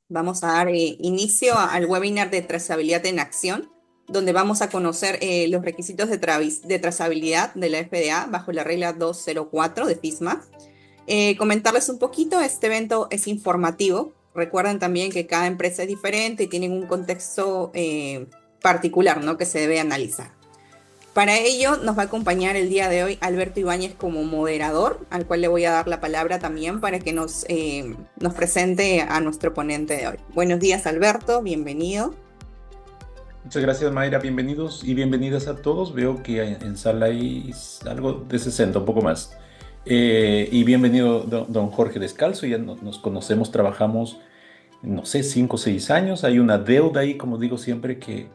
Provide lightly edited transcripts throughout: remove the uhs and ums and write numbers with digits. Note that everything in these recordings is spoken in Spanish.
Vamos a dar inicio al webinar de trazabilidad en acción, donde vamos a conocer los requisitos de trazabilidad de la FDA bajo la regla 204 de FISMA. Comentarles un poquito, este evento es informativo. Recuerden también que cada empresa es diferente y tienen un contexto particular, ¿no?, que se debe analizar. Para ello nos va a acompañar el día de hoy Alberto Ibáñez como moderador, al cual le voy a dar la palabra también para que nos presente a nuestro ponente de hoy. Buenos días, Alberto, bienvenido. Muchas gracias, Mayra. Bienvenidos y bienvenidas a todos. Veo que en sala hay algo de 60, un poco más. Y bienvenido, don Jorge Descalzo. Ya nos conocemos, trabajamos, no sé, 5 o 6 años. Hay una deuda ahí, como digo siempre, que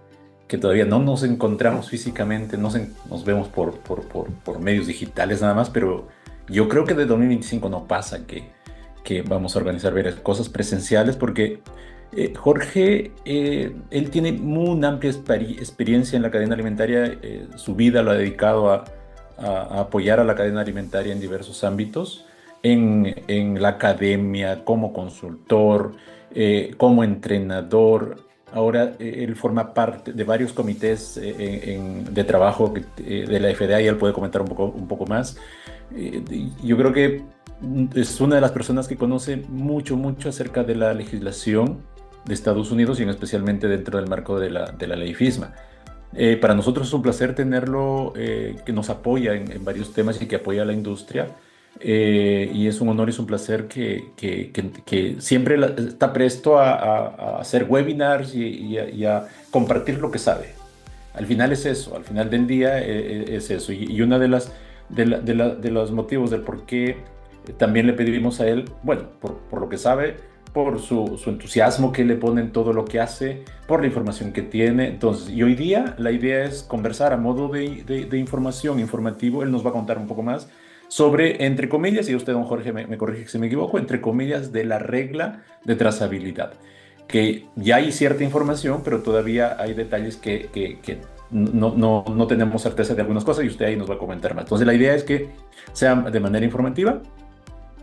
todavía no nos encontramos físicamente. Nos vemos por medios digitales nada más, pero yo creo que de 2025 no pasa que vamos a organizar varias cosas presenciales porque Jorge, él tiene una amplia experiencia en la cadena alimentaria. Su vida lo ha dedicado a apoyar a la cadena alimentaria en diversos ámbitos, en la academia, como consultor, como entrenador. Ahora él forma parte de varios comités de trabajo de la FDA y él puede comentar un poco más. Yo creo que es una de las personas que conoce mucho, mucho acerca de la legislación de Estados Unidos y especialmente dentro del marco de la ley FISMA. Para nosotros es un placer tenerlo, que nos apoya en varios temas y que apoya a la industria. Y es un honor y es un placer que siempre está presto a hacer webinars y a compartir lo que sabe. Al final es eso, al final del día es eso. Y una de los motivos del por qué también le pedimos a él, bueno, por lo que sabe, por su entusiasmo que le pone en todo lo que hace, por la información que tiene. Entonces, y hoy día la idea es conversar a modo de información, informativo. Él nos va a contar un poco más sobre, entre comillas, y usted, don Jorge, me corrige si me equivoco, entre comillas, de la regla de trazabilidad, que ya hay cierta información, pero todavía hay detalles que no tenemos certeza de algunas cosas y usted ahí nos va a comentar más. Entonces, la idea es que sea de manera informativa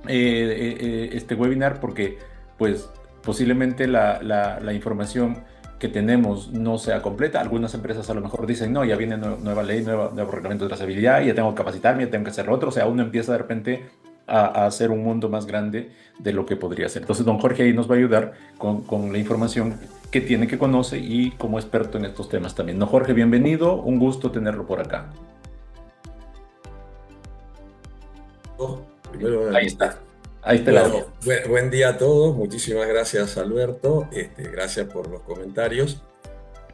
este webinar porque pues posiblemente la información que tenemos no sea completa. Algunas empresas a lo mejor dicen, no, ya viene nueva ley, nuevo reglamento de trazabilidad, ya tengo que capacitarme, ya tengo que hacer lo otro. O sea, uno empieza de repente a hacer un mundo más grande de lo que podría ser. Entonces, don Jorge ahí nos va a ayudar con la información que tiene, que conoce y como experto en estos temas también. Don Jorge, bienvenido, un gusto tenerlo por acá. Primero, Ahí está, ahí está el bueno, audio. buen día a todos. Muchísimas gracias, Alberto. Gracias por los comentarios.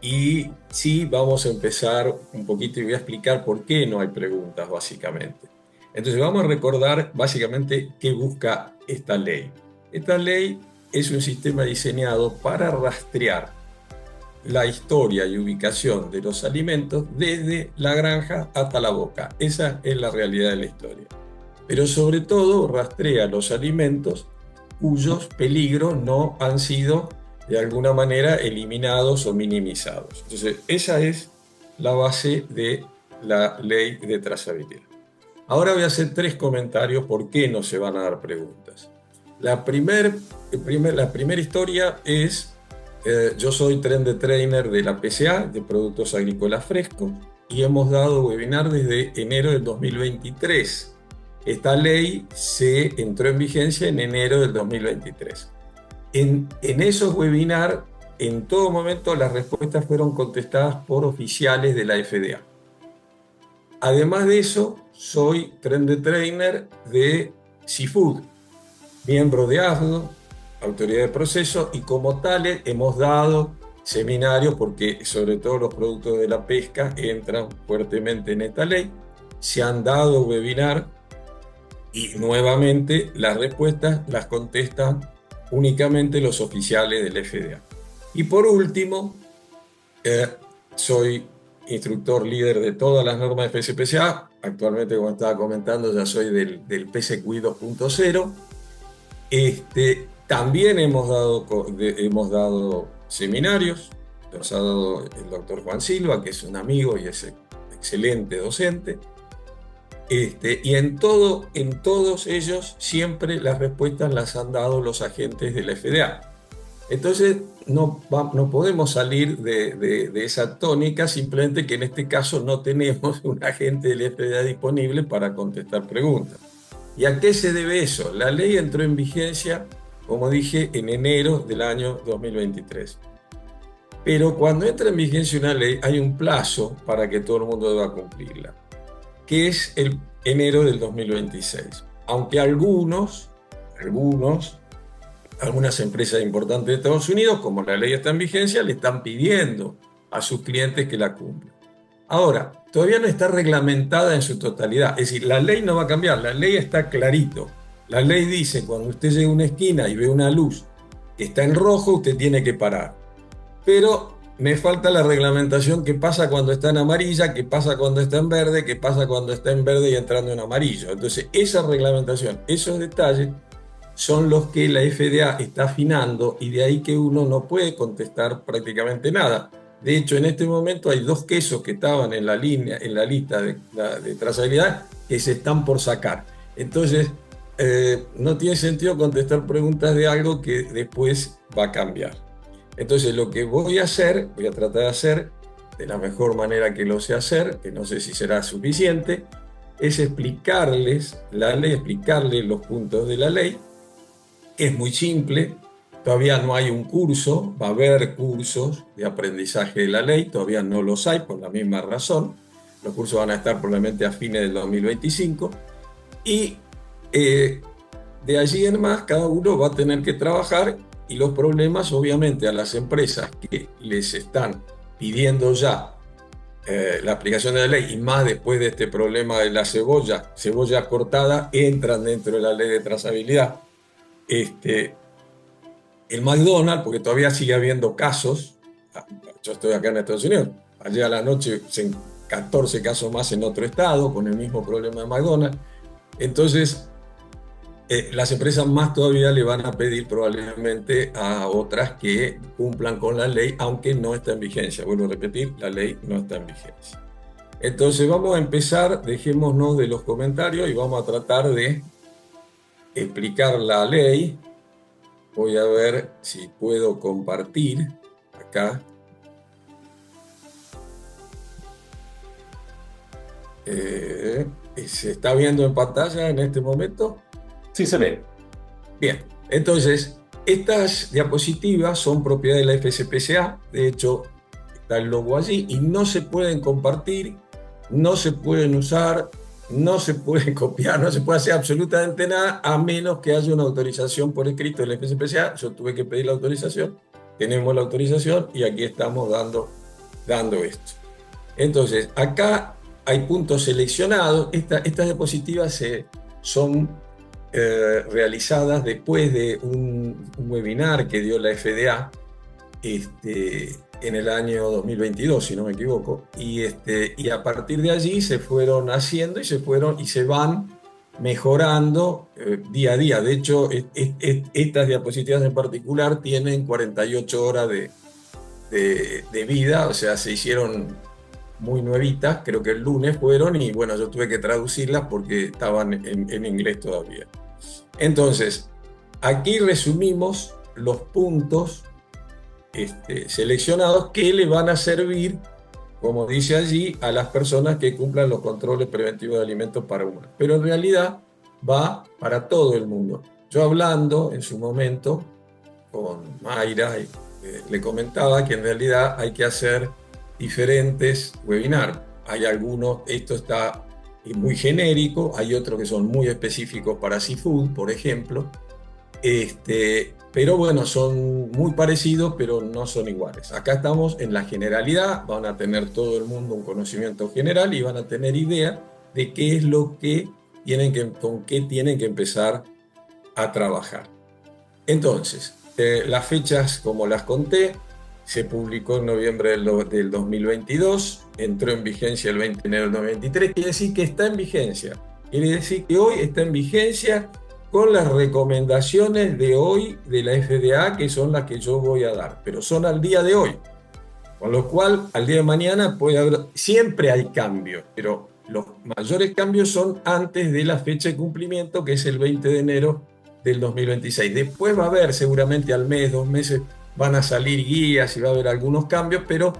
Y sí, vamos a empezar un poquito y voy a explicar por qué no hay preguntas, básicamente. Entonces, vamos a recordar básicamente qué busca esta ley. Esta ley es un sistema diseñado para rastrear la historia y ubicación de los alimentos desde la granja hasta la boca. Esa es la realidad de la historia. Pero sobre todo rastrea los alimentos cuyos peligros no han sido de alguna manera eliminados o minimizados. Entonces, esa es la base de la ley de trazabilidad. Ahora voy a hacer 3 comentarios por qué no se van a dar preguntas. La primera historia es, yo soy Trend Trainer de la PCA, de Productos Agrícolas Frescos, y hemos dado webinar desde enero del 2023. Esta ley se entró en vigencia en enero del 2023. En esos webinars, en todo momento, las respuestas fueron contestadas por oficiales de la FDA. Además de eso, soy Trend Trainer de Seafood, miembro de AFDO, Autoridad de Proceso, y como tales hemos dado seminarios porque sobre todo los productos de la pesca entran fuertemente en esta ley. Se han dado webinar y nuevamente las respuestas las contestan únicamente los oficiales del FDA. Y por último, soy instructor líder de todas las normas de FSPCA. Actualmente, como estaba comentando, ya soy del PSQI 2.0. También hemos dado seminarios. Nos ha dado el doctor Juan Silva, que es un amigo y es excelente docente. Y en todos ellos siempre las respuestas las han dado los agentes de la FDA. Entonces no podemos salir de esa tónica, simplemente que en este caso no tenemos un agente del FDA disponible para contestar preguntas. ¿Y a qué se debe eso? La ley entró en vigencia, como dije, en enero del año 2023. Pero cuando entra en vigencia una ley, hay un plazo para que todo el mundo deba cumplirla, que es el enero del 2026. Aunque algunas empresas importantes de Estados Unidos, como la ley está en vigencia, le están pidiendo a sus clientes que la cumplan. Ahora, todavía no está reglamentada en su totalidad, es decir, la ley no va a cambiar, la ley está clarito. La ley dice, cuando usted llega a una esquina y ve una luz que está en rojo, usted tiene que parar. Pero me falta la reglamentación, qué pasa cuando está en amarilla, qué pasa cuando está en verde, qué pasa cuando está en verde y entrando en amarillo. Entonces, esa reglamentación, esos detalles son los que la FDA está afinando, y de ahí que uno no puede contestar prácticamente nada. De hecho, en este momento hay 2 quesos que estaban en la lista de trazabilidad que se están por sacar. Entonces, no tiene sentido contestar preguntas de algo que después va a cambiar. Entonces, lo que voy a tratar de hacer de la mejor manera que lo sé hacer, que no sé si será suficiente, es explicarles la ley, explicarles los puntos de la ley. Es muy simple, todavía no hay un curso, va a haber cursos de aprendizaje de la ley, todavía no los hay por la misma razón. Los cursos van a estar probablemente a fines del 2025, y de allí en más cada uno va a tener que trabajar, y los problemas obviamente a las empresas que les están pidiendo ya la aplicación de la ley, y más después de este problema de la cebolla cortada, entran dentro de la ley de trazabilidad. El McDonald's, porque todavía sigue habiendo casos, yo estoy acá en Estados Unidos, ayer a la noche 14 casos más en otro estado con el mismo problema de McDonald's. Entonces, las empresas más todavía le van a pedir probablemente a otras que cumplan con la ley, aunque no está en vigencia. Vuelvo a repetir, la ley no está en vigencia. Entonces vamos a empezar, dejémonos de los comentarios y vamos a tratar de explicar la ley. Voy a ver si puedo compartir acá. ¿Se está viendo en pantalla en este momento? Sí, se ve. Bien, entonces, estas diapositivas son propiedad de la FCPSA, de hecho, está el logo allí, y no se pueden compartir, no se pueden usar, no se pueden copiar, no se puede hacer absolutamente nada, a menos que haya una autorización por escrito de la FCPSA. Yo tuve que pedir la autorización, tenemos la autorización, y aquí estamos dando esto. Entonces, acá hay puntos seleccionados. Estas diapositivas son realizadas después de un webinar que dio la FDA en el año 2022, si no me equivoco, y a partir de allí se fueron haciendo y se van mejorando día a día. De hecho, estas diapositivas en particular tienen 48 horas de vida, o sea, se hicieron muy nuevitas, creo que el lunes fueron, y bueno, yo tuve que traducirlas porque estaban en inglés todavía. Entonces, aquí resumimos los puntos seleccionados que le van a servir, como dice allí, a las personas que cumplan los controles preventivos de alimentos para humanos. Pero en realidad va para todo el mundo. Yo hablando en su momento con Mayra, le comentaba que en realidad hay que hacer diferentes webinars. Hay algunos, esto está muy genérico, hay otros que son muy específicos para seafood, por ejemplo, pero bueno, son muy parecidos, pero no son iguales. Acá estamos en la generalidad, van a tener todo el mundo un conocimiento general y van a tener idea de qué es lo que con qué tienen que empezar a trabajar. Entonces, las fechas, como las conté, se publicó en noviembre del 2022, entró en vigencia el 20 de enero del 2023, quiere decir que está en vigencia. Quiere decir que hoy está en vigencia con las recomendaciones de hoy de la FDA, que son las que yo voy a dar, pero son al día de hoy. Con lo cual, al día de mañana puede haber, siempre hay cambios, pero los mayores cambios son antes de la fecha de cumplimiento, que es el 20 de enero del 2026. Después va a haber seguramente al mes, 2 meses, van a salir guías y va a haber algunos cambios, pero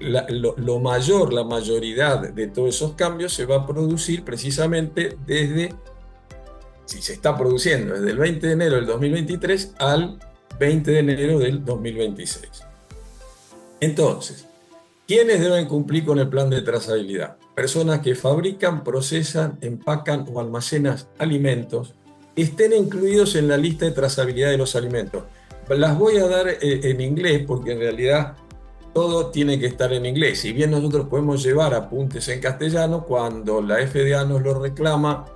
la mayoría de todos esos cambios se va a producir precisamente si se está produciendo desde el 20 de enero del 2023 al 20 de enero del 2026. Entonces, ¿quiénes deben cumplir con el plan de trazabilidad? Personas que fabrican, procesan, empacan o almacenan alimentos, estén incluidos en la lista de trazabilidad de los alimentos. Las voy a dar en inglés porque en realidad todo tiene que estar en inglés. Si bien nosotros podemos llevar apuntes en castellano, cuando la FDA nos lo reclama,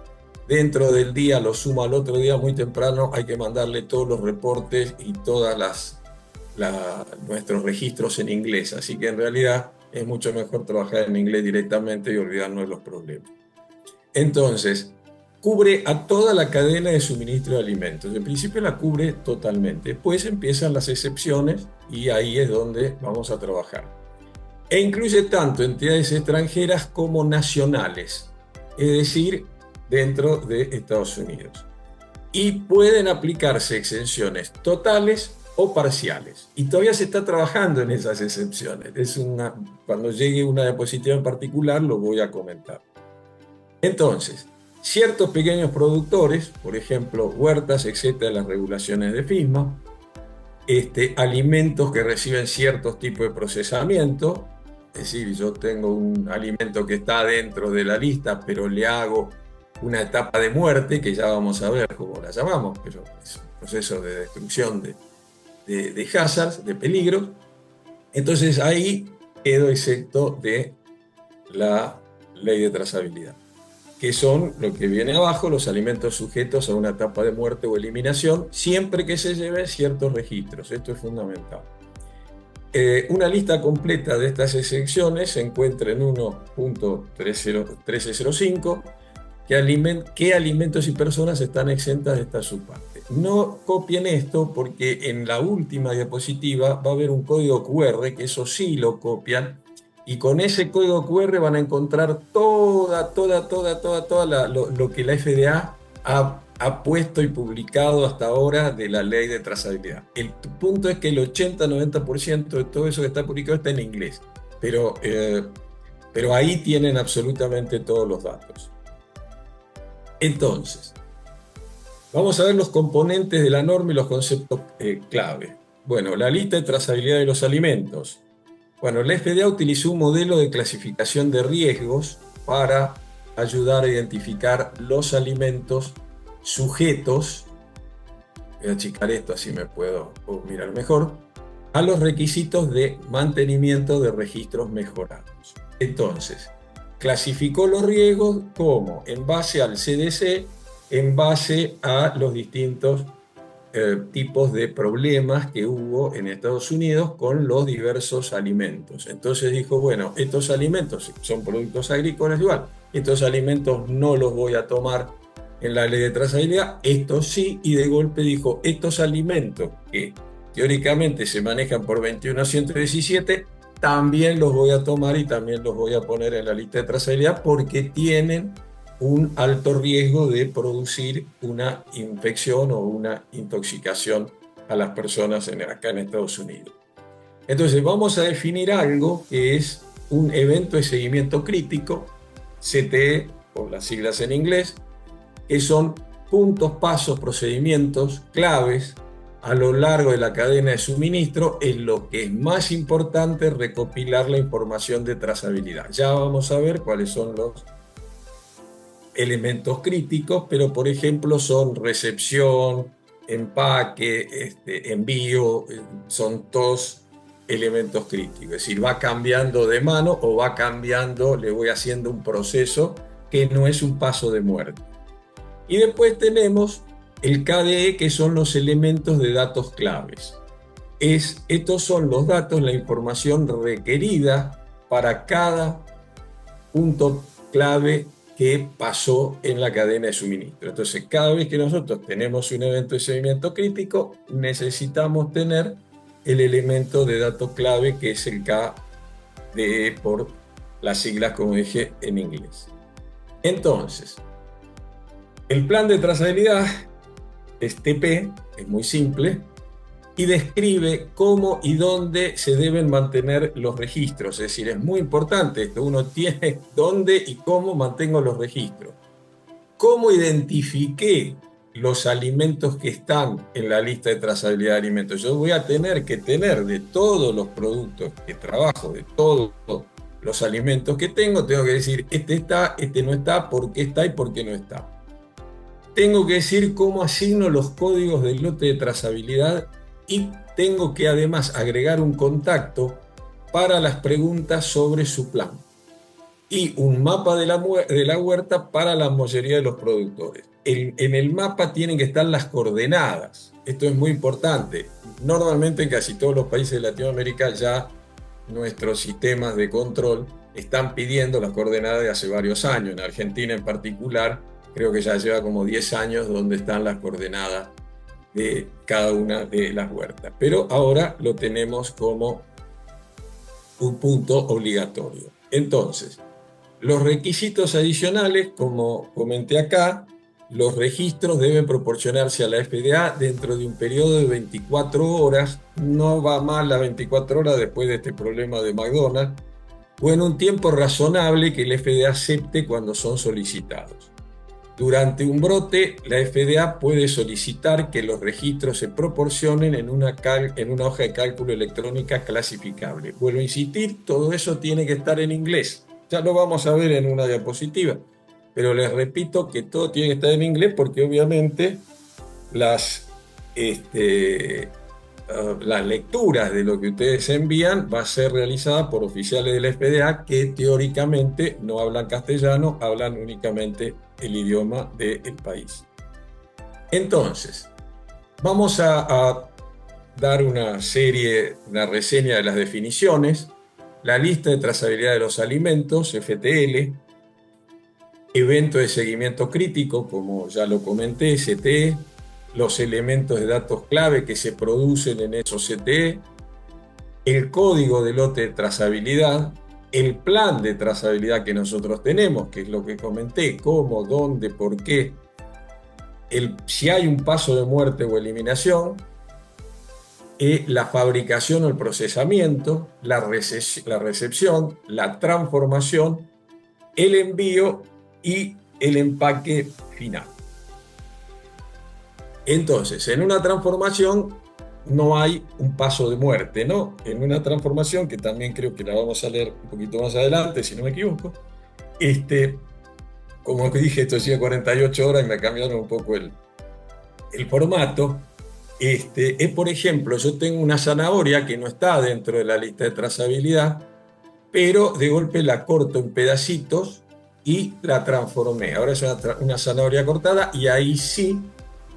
dentro del día, lo suma al otro día muy temprano, hay que mandarle todos los reportes y todas nuestros registros en inglés. Así que en realidad es mucho mejor trabajar en inglés directamente y olvidarnos de los problemas. Entonces, cubre a toda la cadena de suministro de alimentos. En principio la cubre totalmente. Después empiezan las excepciones y ahí es donde vamos a trabajar. E incluye tanto entidades extranjeras como nacionales, es decir, dentro de Estados Unidos. Y pueden aplicarse exenciones totales o parciales. Y todavía se está trabajando en esas excepciones. Cuando llegue una diapositiva en particular lo voy a comentar. Entonces, ciertos pequeños productores, por ejemplo, huertas, etcétera, las regulaciones de FISMA, alimentos que reciben ciertos tipos de procesamiento, es decir, yo tengo un alimento que está dentro de la lista, pero le hago una etapa de muerte, que ya vamos a ver cómo la llamamos, pero es un proceso de destrucción de hazards, de peligros. Entonces ahí quedo excepto de la ley de trazabilidad, que son lo que viene abajo, los alimentos sujetos a una etapa de muerte o eliminación, siempre que se lleven ciertos registros. Esto es fundamental. Una lista completa de estas excepciones se encuentra en 1.1305, qué alimentos y personas están exentas de esta subparte. No copien esto porque en la última diapositiva va a haber un código QR, que eso sí lo copian, y con ese código QR van a encontrar todo lo que la FDA ha puesto y publicado hasta ahora de la ley de trazabilidad. El punto es que el 80-90% de todo eso que está publicado está en inglés, pero ahí tienen absolutamente todos los datos. Entonces, vamos a ver los componentes de la norma y los conceptos clave. Bueno, la lista de trazabilidad de los alimentos. Bueno, la FDA utilizó un modelo de clasificación de riesgos para ayudar a identificar los alimentos sujetos, voy a achicar esto así me puedo mirar mejor, a los requisitos de mantenimiento de registros mejorados. Entonces, clasificó los riesgos como en base al CDC, en base a los distintos tipos de problemas que hubo en Estados Unidos con los diversos alimentos. Entonces dijo, bueno, estos alimentos son productos agrícolas igual, estos alimentos no los voy a tomar en la ley de trazabilidad, estos sí, y de golpe dijo, estos alimentos que teóricamente se manejan por 21.117, también los voy a tomar y también los voy a poner en la lista de trazabilidad porque tienen un alto riesgo de producir una infección o una intoxicación a las personas acá en Estados Unidos. Entonces vamos a definir algo que es un evento de seguimiento crítico, CTE, por las siglas en inglés, que son puntos, pasos, procedimientos claves a lo largo de la cadena de suministro, en lo que es más importante recopilar la información de trazabilidad. Ya vamos a ver cuáles son los elementos críticos, pero por ejemplo son recepción, empaque, envío, son todos elementos críticos. Es decir, va cambiando de mano o va cambiando, le voy haciendo un proceso que no es un paso de muerte. Y después tenemos el KDE, que son los elementos de datos claves. Estos son los datos, la información requerida para cada punto clave que pasó en la cadena de suministro. Entonces, cada vez que nosotros tenemos un evento de seguimiento crítico, necesitamos tener el elemento de dato clave, que es el KDE por las siglas, como dije, en inglés. Entonces, el plan de trazabilidad es TP, es muy simple. y describe cómo y dónde se deben mantener los registros. Es decir, es muy importante esto, uno tiene dónde y cómo mantengo los registros. ¿Cómo identifiqué los alimentos que están en la lista de trazabilidad de alimentos? Yo voy a tener que tener de todos los productos que trabajo, de todos los alimentos que tengo que decir, este está, este no está, por qué está y por qué no está. Tengo que decir cómo asigno los códigos del lote de trazabilidad y tengo que además agregar un contacto para las preguntas sobre su plan y un mapa de la huerta para la mayoría de los productores. En el mapa tienen que estar las coordenadas. Esto es muy importante. Normalmente en casi todos los países de Latinoamérica ya nuestros sistemas de control están pidiendo las coordenadas de hace varios años. En Argentina en particular, creo que ya lleva como 10 años donde están las coordenadas de cada una de las huertas. Pero ahora lo tenemos como un punto obligatorio. Entonces, los requisitos adicionales, como comenté acá, los registros deben proporcionarse a la FDA dentro de un periodo de 24 horas, no va más las 24 horas después de este problema de McDonald's, o en un tiempo razonable que el FDA acepte cuando son solicitados. Durante un brote, la FDA puede solicitar que los registros se proporcionen en una hoja de cálculo electrónica clasificable. Vuelvo a insistir, todo eso tiene que estar en inglés. Ya lo vamos a ver en una diapositiva, pero les repito que todo tiene que estar en inglés porque obviamente las lecturas de lo que ustedes envían va a ser realizada por oficiales de la FDA que teóricamente no hablan castellano, hablan únicamente el idioma del país. Entonces, vamos a dar una reseña de las definiciones. La lista de trazabilidad de los alimentos, FTL, evento de seguimiento crítico, como ya lo comenté, CTE, los elementos de datos clave que se producen en esos CTE, el código de lote de trazabilidad, el plan de trazabilidad que nosotros tenemos, que es lo que comenté, cómo, dónde, por qué, si hay un paso de muerte o eliminación, la fabricación o el procesamiento, la recepción, la transformación, el envío y el empaque final. Entonces, en una transformación no hay un paso de muerte, ¿no? En una transformación, que también creo que la vamos a leer un poquito más adelante, si no me equivoco, como dije, esto hacía 48 horas y me cambiaron un poco el formato. Es, por ejemplo, yo tengo una zanahoria que no está dentro de la lista de trazabilidad, pero de golpe la corto en pedacitos y la transformé. Ahora es una zanahoria cortada y ahí sí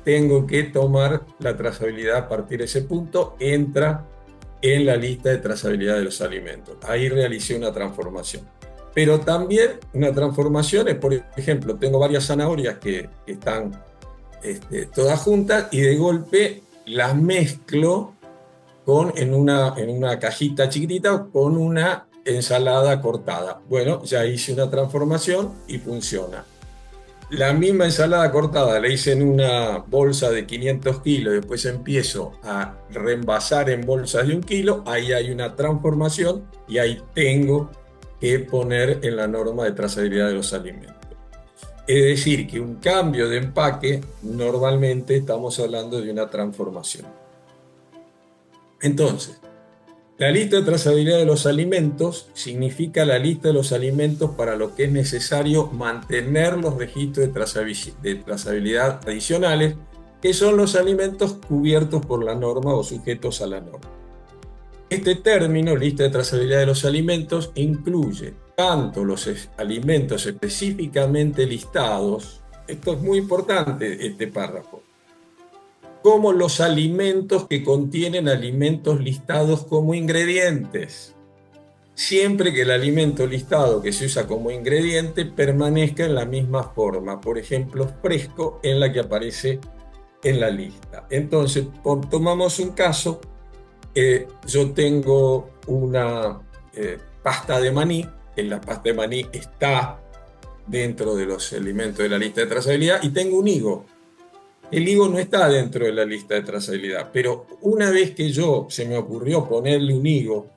tengo que tomar la trazabilidad a partir de ese punto, entra en la lista de trazabilidad de los alimentos. Ahí realicé una transformación. Pero también una transformación es, por ejemplo, tengo varias zanahorias que están todas juntas y de golpe las mezclo en una cajita chiquitita con una ensalada cortada. Bueno, ya hice una transformación y funciona. La misma ensalada cortada la hice en una bolsa de 500 kilos, después empiezo a reenvasar en bolsas de 1 kilo, ahí hay una transformación y ahí tengo que poner en la norma de trazabilidad de los alimentos. Es decir, que un cambio de empaque, normalmente estamos hablando de una transformación. Entonces, la lista de trazabilidad de los alimentos significa la lista de los alimentos para lo que es necesario mantener los registros de trazabilidad adicionales, que son los alimentos cubiertos por la norma o sujetos a la norma. Este término, lista de trazabilidad de los alimentos, incluye tanto los alimentos específicamente listados, esto es muy importante este párrafo, como los alimentos que contienen alimentos listados como ingredientes, siempre que el alimento listado que se usa como ingrediente permanezca en la misma forma, por ejemplo, fresco, en la que aparece en la lista. Entonces, tomamos un caso, yo tengo una pasta de maní, en la pasta de maní está dentro de los alimentos de la lista de trazabilidad, y tengo un higo. El higo no está dentro de la lista de trazabilidad, pero una vez que se me ocurrió ponerle un higo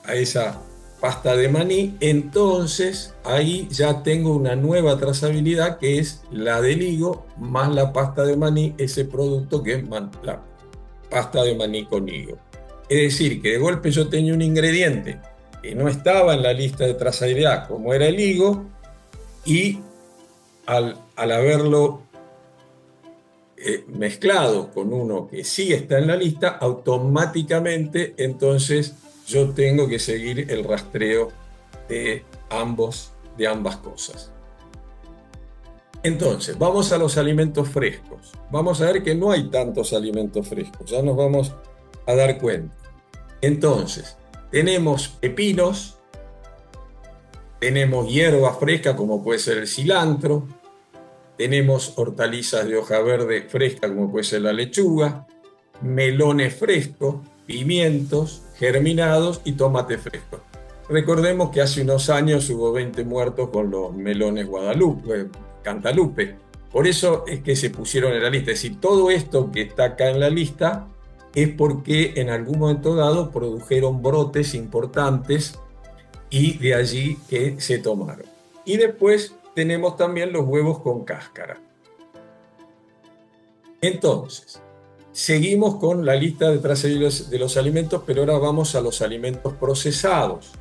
a esa pasta de maní, entonces ahí ya tengo una nueva trazabilidad que es la del higo más la pasta de maní, ese producto que es la pasta de maní con higo. Es decir, que de golpe yo tenía un ingrediente que no estaba en la lista de trazabilidad como era el higo, y al haberlo mezclado con uno que sí está en la lista, automáticamente entonces yo tengo que seguir el rastreo de ambas cosas. Entonces, vamos a los alimentos frescos. Vamos a ver que no hay tantos alimentos frescos, ya nos vamos a dar cuenta. Entonces, tenemos pepinos, tenemos hierba fresca como puede ser el cilantro, tenemos hortalizas de hoja verde fresca como puede ser la lechuga, melones frescos, pimientos germinados y tomate fresco. Recordemos que hace unos años hubo 20 muertos con los melones Cantalupe. Por eso es que se pusieron en la lista. Es decir, todo esto que está acá en la lista es porque en algún momento dado produjeron brotes importantes y de allí que se tomaron. Y después tenemos también los huevos con cáscara. Entonces, seguimos con la lista de trazabilidad de los alimentos, pero ahora vamos a los alimentos procesados.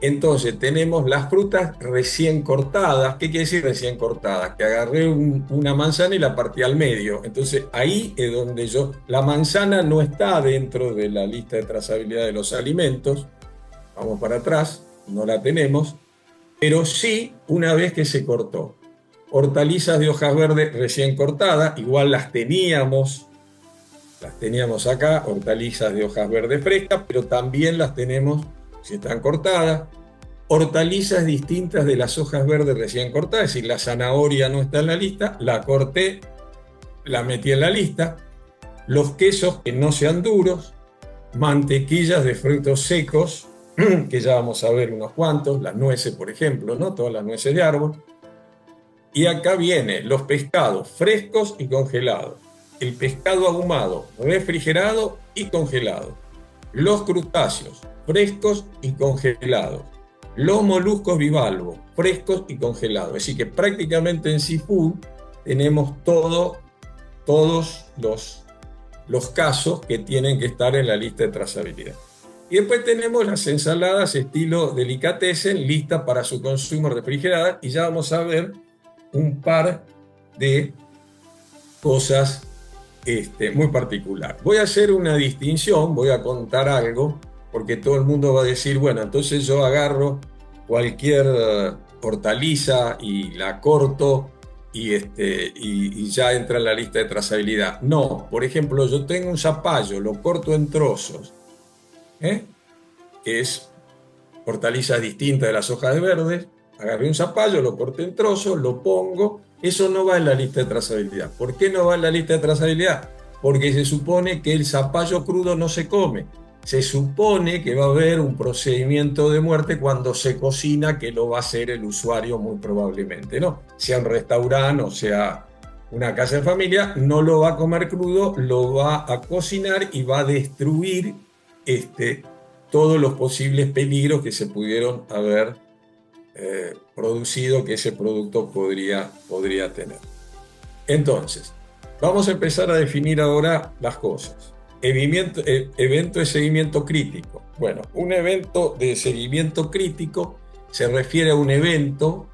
Entonces, tenemos las frutas recién cortadas. ¿Qué quiere decir recién cortadas? Que agarré una manzana y la partí al medio. Entonces, ahí es donde la manzana no está dentro de la lista de trazabilidad de los alimentos. Vamos para atrás, no la tenemos, pero sí una vez que se cortó. Hortalizas de hojas verdes recién cortadas, igual las teníamos acá, hortalizas de hojas verdes frescas, pero también las tenemos si están cortadas. Hortalizas distintas de las hojas verdes recién cortadas, es decir, la zanahoria no está en la lista, la corté, la metí en la lista. Los quesos que no sean duros, mantequillas de frutos secos, que ya vamos a ver unos cuantos, las nueces, por ejemplo, ¿no? Todas las nueces de árbol. Y acá vienen los pescados frescos y congelados, el pescado ahumado, refrigerado y congelado, los crustáceos frescos y congelados, los moluscos bivalvos frescos y congelados. Es decir, que prácticamente en seafood tenemos todos los casos que tienen que estar en la lista de trazabilidad. Y después tenemos las ensaladas estilo delicatessen listas para su consumo refrigeradas, y ya vamos a ver un par de cosas muy particulares. Voy a hacer una distinción, voy a contar algo, porque todo el mundo va a decir, bueno, entonces yo agarro cualquier hortaliza y la corto y ya entra en la lista de trazabilidad. No, por ejemplo, yo tengo un zapallo, lo corto en trozos, que es hortalizas distintas de las hojas verdes. Agarré un zapallo, lo corté en trozos, lo pongo. Eso no va en la lista de trazabilidad. ¿Por qué no va en la lista de trazabilidad? Porque se supone que el zapallo crudo no se come. Se supone que va a haber un procedimiento de muerte cuando se cocina, que lo va a hacer el usuario muy probablemente, ¿no? Sea un restaurante o sea una casa de familia, no lo va a comer crudo, lo va a cocinar y va a destruir todos los posibles peligros que se pudieron haber producido, que ese producto podría tener. Entonces, vamos a empezar a definir ahora las cosas. Evento de seguimiento crítico. Bueno, un evento de seguimiento crítico se refiere a un evento,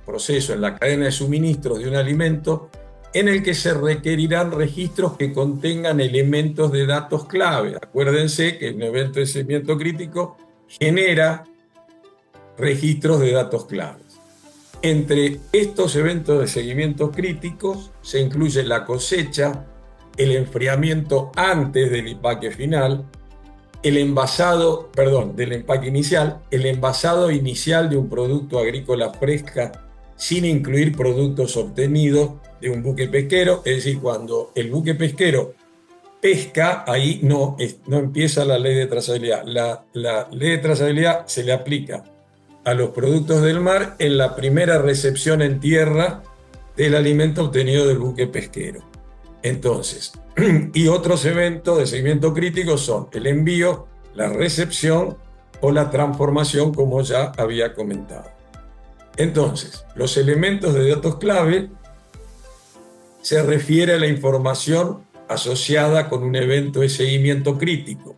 proceso en la cadena de suministros de un alimento en el que se requerirán registros que contengan elementos de datos clave. Acuérdense que un evento de seguimiento crítico genera registros de datos claves. Entre estos eventos de seguimiento críticos se incluye la cosecha, el enfriamiento antes del empaque final, del empaque inicial, el envasado inicial de un producto agrícola fresca sin incluir productos obtenidos de un buque pesquero, es decir, cuando el buque pesquero pesca, ahí no empieza la ley de trazabilidad. La ley de trazabilidad se le aplica a los productos del mar en la primera recepción en tierra del alimento obtenido del buque pesquero. Entonces, y otros eventos de seguimiento crítico son el envío, la recepción o la transformación, como ya había comentado. Entonces, los elementos de datos clave se refiere a la información asociada con un evento de seguimiento crítico,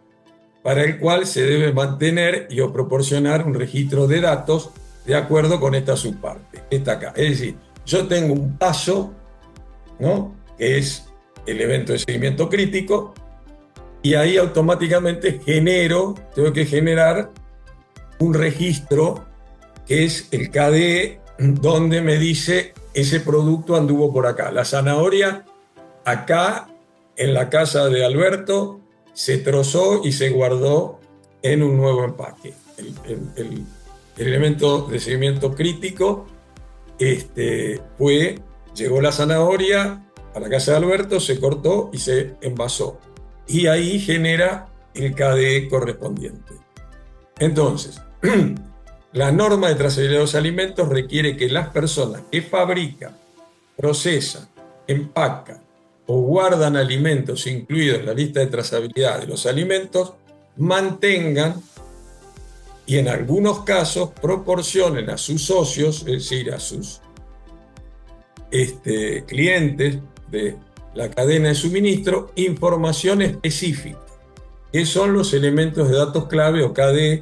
para el cual se debe mantener y o proporcionar un registro de datos de acuerdo con esta subparte. Está acá. Es decir, yo tengo un paso, ¿no?, que es el evento de seguimiento crítico, y ahí automáticamente tengo que generar un registro que es el KDE, donde me dice ese producto anduvo por acá. La zanahoria acá en la casa de Alberto se trozó y se guardó en un nuevo empaque. El elemento de seguimiento crítico llegó la zanahoria a la casa de Alberto, se cortó y se envasó. Y ahí genera el KDE correspondiente. Entonces, la norma de trazabilidad de los alimentos requiere que las personas que fabrican, procesan, empacan o guardan alimentos incluidos en la lista de trazabilidad de los alimentos mantengan y en algunos casos proporcionen a sus socios, es decir, a sus clientes de la cadena de suministro, información específica, que son los elementos de datos clave o KDE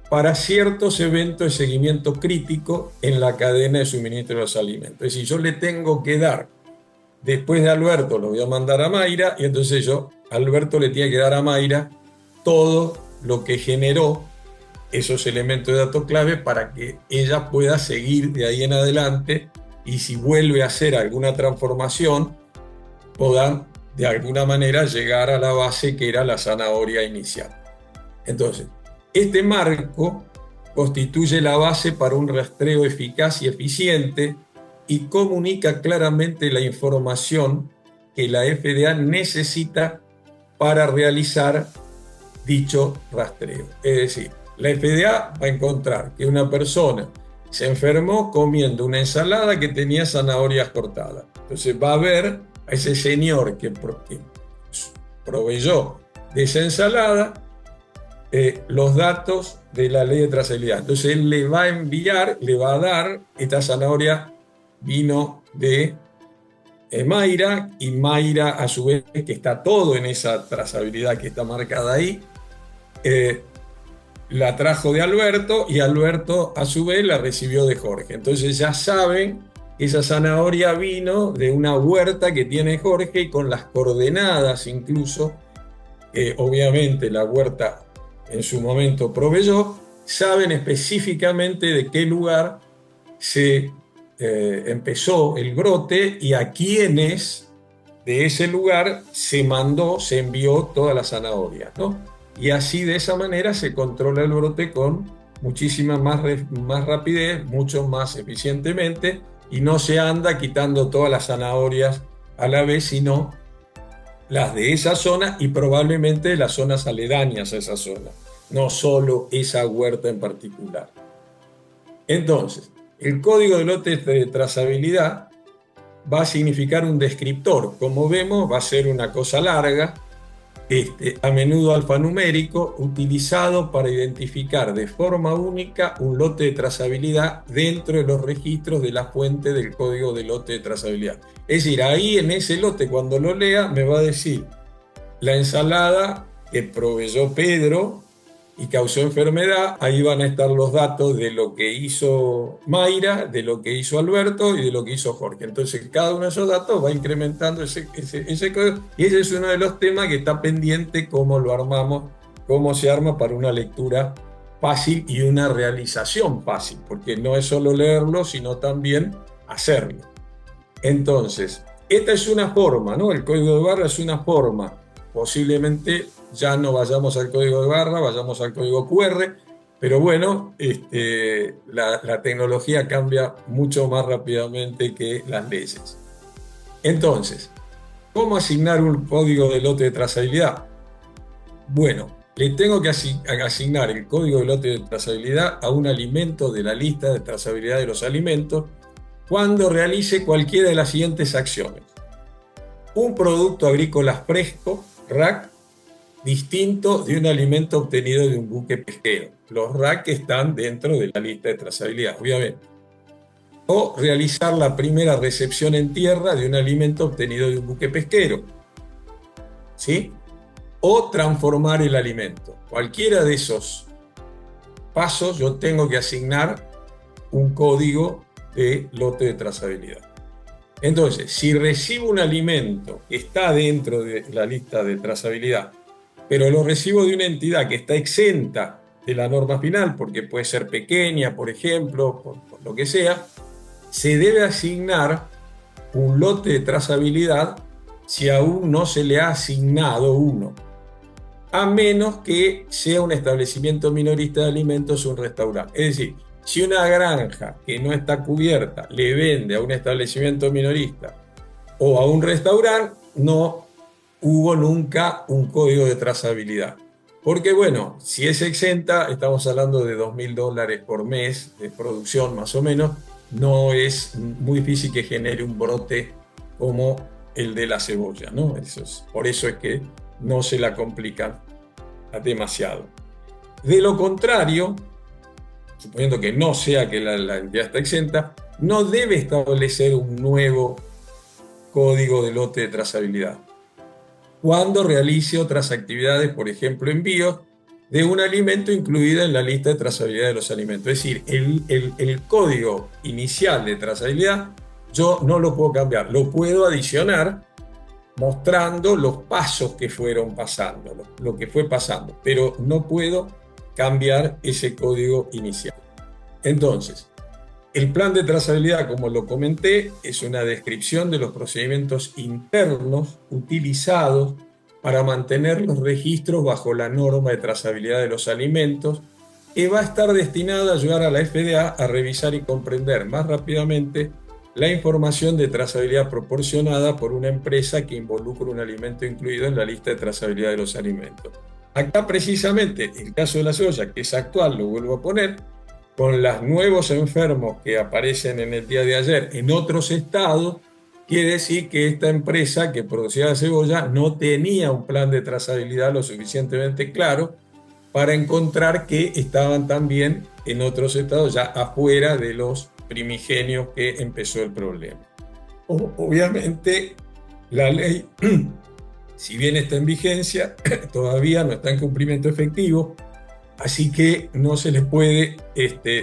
para ciertos eventos de seguimiento crítico en la cadena de suministro de los alimentos. Es decir, yo le tengo que dar, después de Alberto lo voy a mandar a Mayra, y entonces Alberto le tiene que dar a Mayra todo lo que generó esos elementos de datos clave para que ella pueda seguir de ahí en adelante, y si vuelve a hacer alguna transformación, puedan de alguna manera llegar a la base que era la zanahoria inicial. Entonces, este marco constituye la base para un rastreo eficaz y eficiente y comunica claramente la información que la FDA necesita para realizar dicho rastreo. Es decir, la FDA va a encontrar que una persona se enfermó comiendo una ensalada que tenía zanahorias cortadas. Entonces va a ver a ese señor que proveyó de esa ensalada los datos de la ley de trazabilidad. Entonces él le va a enviar, le va a dar, esta zanahoria vino de Mayra, y Mayra a su vez, que está todo en esa trazabilidad que está marcada ahí, la trajo de Alberto, y Alberto a su vez la recibió de Jorge. Entonces ya saben que esa zanahoria vino de una huerta que tiene Jorge, y con las coordenadas incluso, obviamente la huerta en su momento proveyó, saben específicamente de qué lugar se empezó el brote y a quiénes de ese lugar se envió toda la zanahoria, ¿no? Y así, de esa manera, se controla el brote con muchísima más rapidez, mucho más eficientemente, y no se anda quitando todas las zanahorias a la vez, sino las de esa zona y probablemente las zonas aledañas a esa zona, no solo esa huerta en particular. Entonces, el código de lotes de trazabilidad va a significar un descriptor. Como vemos, va a ser una cosa larga, a menudo alfanumérico, utilizado para identificar de forma única un lote de trazabilidad dentro de los registros de la fuente del código de lote de trazabilidad. Es decir, ahí en ese lote, cuando lo lea, me va a decir la ensalada que proveyó Pedro y causó enfermedad. Ahí van a estar los datos de lo que hizo Mayra, de lo que hizo Alberto y de lo que hizo Jorge. Entonces, cada uno de esos datos va incrementando ese código, y ese es uno de los temas que está pendiente, cómo lo armamos, cómo se arma para una lectura fácil y una realización fácil, porque no es solo leerlo, sino también hacerlo. Entonces, esta es una forma, ¿no? El código de barra es una forma. Posiblemente ya no vayamos al código de barra, vayamos al código QR, pero bueno, la tecnología cambia mucho más rápidamente que las leyes. Entonces, ¿cómo asignar un código de lote de trazabilidad? Bueno, le tengo que asignar el código de lote de trazabilidad a un alimento de la lista de trazabilidad de los alimentos cuando realice cualquiera de las siguientes acciones. Un producto agrícola fresco, RAC, distinto de un alimento obtenido de un buque pesquero. Los RAC están dentro de la lista de trazabilidad, obviamente. O realizar la primera recepción en tierra de un alimento obtenido de un buque pesquero. ¿Sí? O transformar el alimento. Cualquiera de esos pasos yo tengo que asignar un código de lote de trazabilidad. Entonces, si recibo un alimento que está dentro de la lista de trazabilidad, pero lo recibo de una entidad que está exenta de la norma final, porque puede ser pequeña, por ejemplo, por lo que sea, se debe asignar un lote de trazabilidad si aún no se le ha asignado uno, a menos que sea un establecimiento minorista de alimentos o un restaurante. Es decir, si una granja que no está cubierta le vende a un establecimiento minorista o a un restaurante, no hubo nunca un código de trazabilidad. Porque bueno, si es exenta, estamos hablando de $2.000 por mes de producción más o menos, no es muy difícil que genere un brote como el de la cebolla, ¿no? Por eso es que no se la complican demasiado. De lo contrario, suponiendo que no sea que la entidad está exenta, no debe establecer un nuevo código de lote de trazabilidad cuando realice otras actividades, por ejemplo, envíos de un alimento incluido en la lista de trazabilidad de los alimentos. Es decir, el código inicial de trazabilidad yo no lo puedo cambiar, lo puedo adicionar mostrando los pasos que fueron pasando, lo que fue pasando, pero no puedo cambiar ese código inicial. Entonces, el plan de trazabilidad, como lo comenté, es una descripción de los procedimientos internos utilizados para mantener los registros bajo la norma de trazabilidad de los alimentos, que va a estar destinada a ayudar a la FDA a revisar y comprender más rápidamente la información de trazabilidad proporcionada por una empresa que involucra un alimento incluido en la lista de trazabilidad de los alimentos. Acá precisamente el caso de la cebolla, que es actual, lo vuelvo a poner, con los nuevos enfermos que aparecen en el día de ayer en otros estados, quiere decir que esta empresa que producía la cebolla no tenía un plan de trazabilidad lo suficientemente claro para encontrar que estaban también en otros estados ya afuera de los primigenios que empezó el problema. Obviamente la ley, si bien está en vigencia, todavía no está en cumplimiento efectivo, así que no se les puede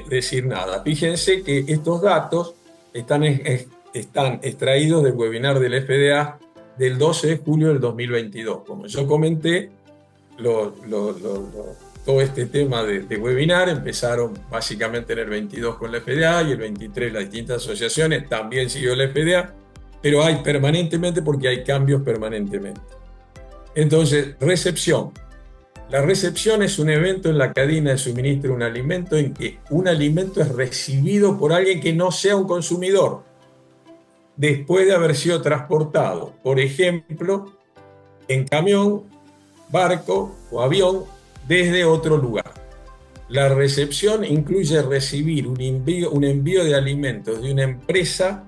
decir nada. Fíjense que estos datos están extraídos del webinar del FDA del 12 de julio del 2022. Como yo comenté, todo este tema de webinar empezaron básicamente en el 22 con la FDA y el 23 las distintas asociaciones, también siguió la FDA, pero hay permanentemente porque hay cambios permanentemente. Entonces, recepción. La recepción es un evento en la cadena de suministro de un alimento en que un alimento es recibido por alguien que no sea un consumidor después de haber sido transportado, por ejemplo, en camión, barco o avión desde otro lugar. La recepción incluye recibir un envío de alimentos de una empresa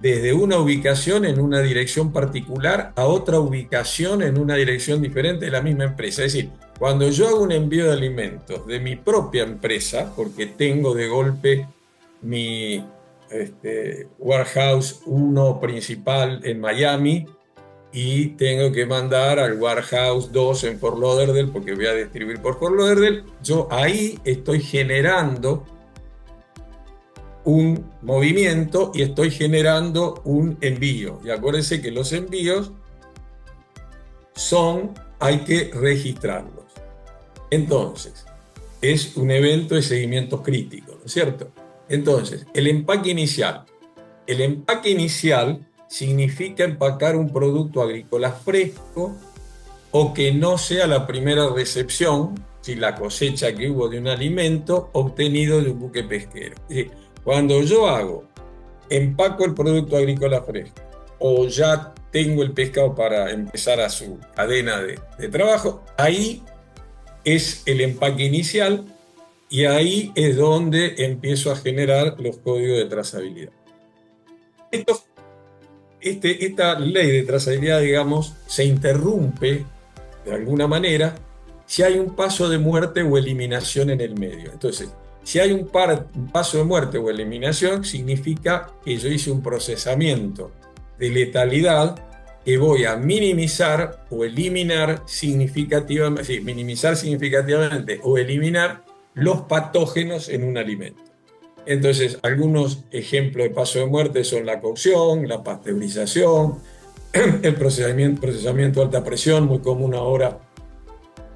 desde una ubicación en una dirección particular a otra ubicación en una dirección diferente de la misma empresa. Es decir, cuando yo hago un envío de alimentos de mi propia empresa, porque tengo de golpe mi warehouse 1 principal en Miami y tengo que mandar al warehouse 2 en Fort Lauderdale porque voy a distribuir por Fort Lauderdale, yo ahí estoy generando un movimiento y estoy generando un envío. Y acuérdense que los envíos hay que registrarlos. Entonces, es un evento de seguimiento crítico, ¿no es cierto? Entonces, el empaque inicial. El empaque inicial significa empacar un producto agrícola fresco o que no sea la primera recepción, si la cosecha que hubo de un alimento obtenido de un buque pesquero. Es decir, cuando yo empaco el producto agrícola fresco o ya tengo el pescado para empezar a su cadena de trabajo, ahí es el empaque inicial y ahí es donde empiezo a generar los códigos de trazabilidad. Esto, esta ley de trazabilidad, digamos, se interrumpe de alguna manera si hay un paso de muerte o eliminación en el medio. Entonces, si hay un paso de muerte o eliminación, significa que yo hice un procesamiento de letalidad que voy a minimizar o eliminar significativamente, sí, minimizar significativamente o eliminar los patógenos en un alimento. Entonces, algunos ejemplos de paso de muerte son la cocción, la pasteurización, el procesamiento a alta presión, muy común ahora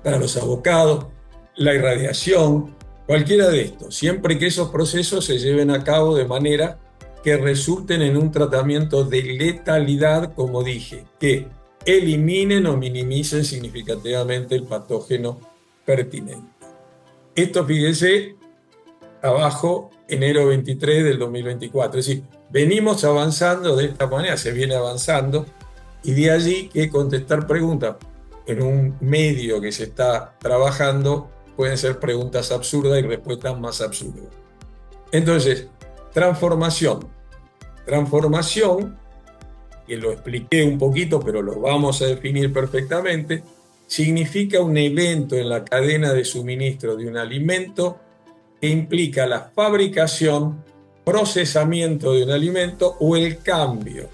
para los abocados, la irradiación, cualquiera de estos, siempre que esos procesos se lleven a cabo de manera que resulten en un tratamiento de letalidad, como dije, que eliminen o minimicen significativamente el patógeno pertinente. Esto, fíjense, abajo, enero 23 del 2024. Es decir, venimos avanzando de esta manera, se viene avanzando, y de allí que contestar preguntas en un medio que se está trabajando pueden ser preguntas absurdas y respuestas más absurdas. Entonces, transformación. Transformación, que lo expliqué un poquito, pero lo vamos a definir perfectamente, significa un evento en la cadena de suministro de un alimento que implica la fabricación, procesamiento de un alimento o el cambio.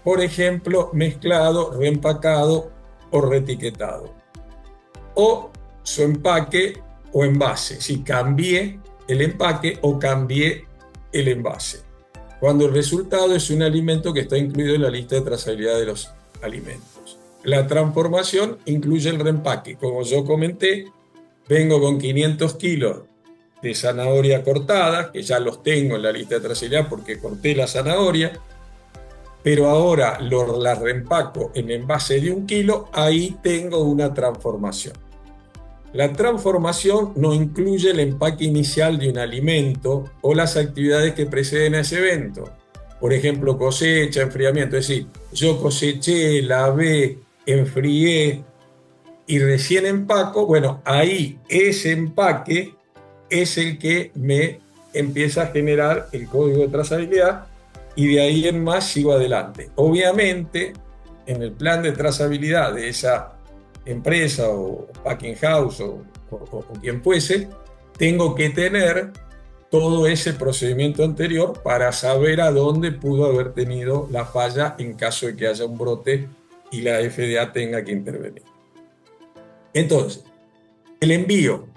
Por ejemplo, mezclado, reempacado o reetiquetado. O su empaque o envase, si cambié el empaque o cambié el envase. Cuando el resultado es un alimento que está incluido en la lista de trazabilidad de los alimentos. La transformación incluye el reempaque. Como yo comenté, vengo con 500 kilos de zanahoria cortada, que ya los tengo en la lista de trazabilidad porque corté la zanahoria, pero ahora la reempaco en envase de 1 kilo, ahí tengo una transformación. La transformación no incluye el empaque inicial de un alimento o las actividades que preceden a ese evento. Por ejemplo, cosecha, enfriamiento. Es decir, yo coseché, lavé, enfrié y recién empaco. Bueno, ahí ese empaque es el que me empieza a generar el código de trazabilidad y de ahí en más sigo adelante. Obviamente, en el plan de trazabilidad de esa empresa o packing house o quien fuese, tengo que tener todo ese procedimiento anterior para saber a dónde pudo haber tenido la falla en caso de que haya un brote y la FDA tenga que intervenir. Entonces, el envío.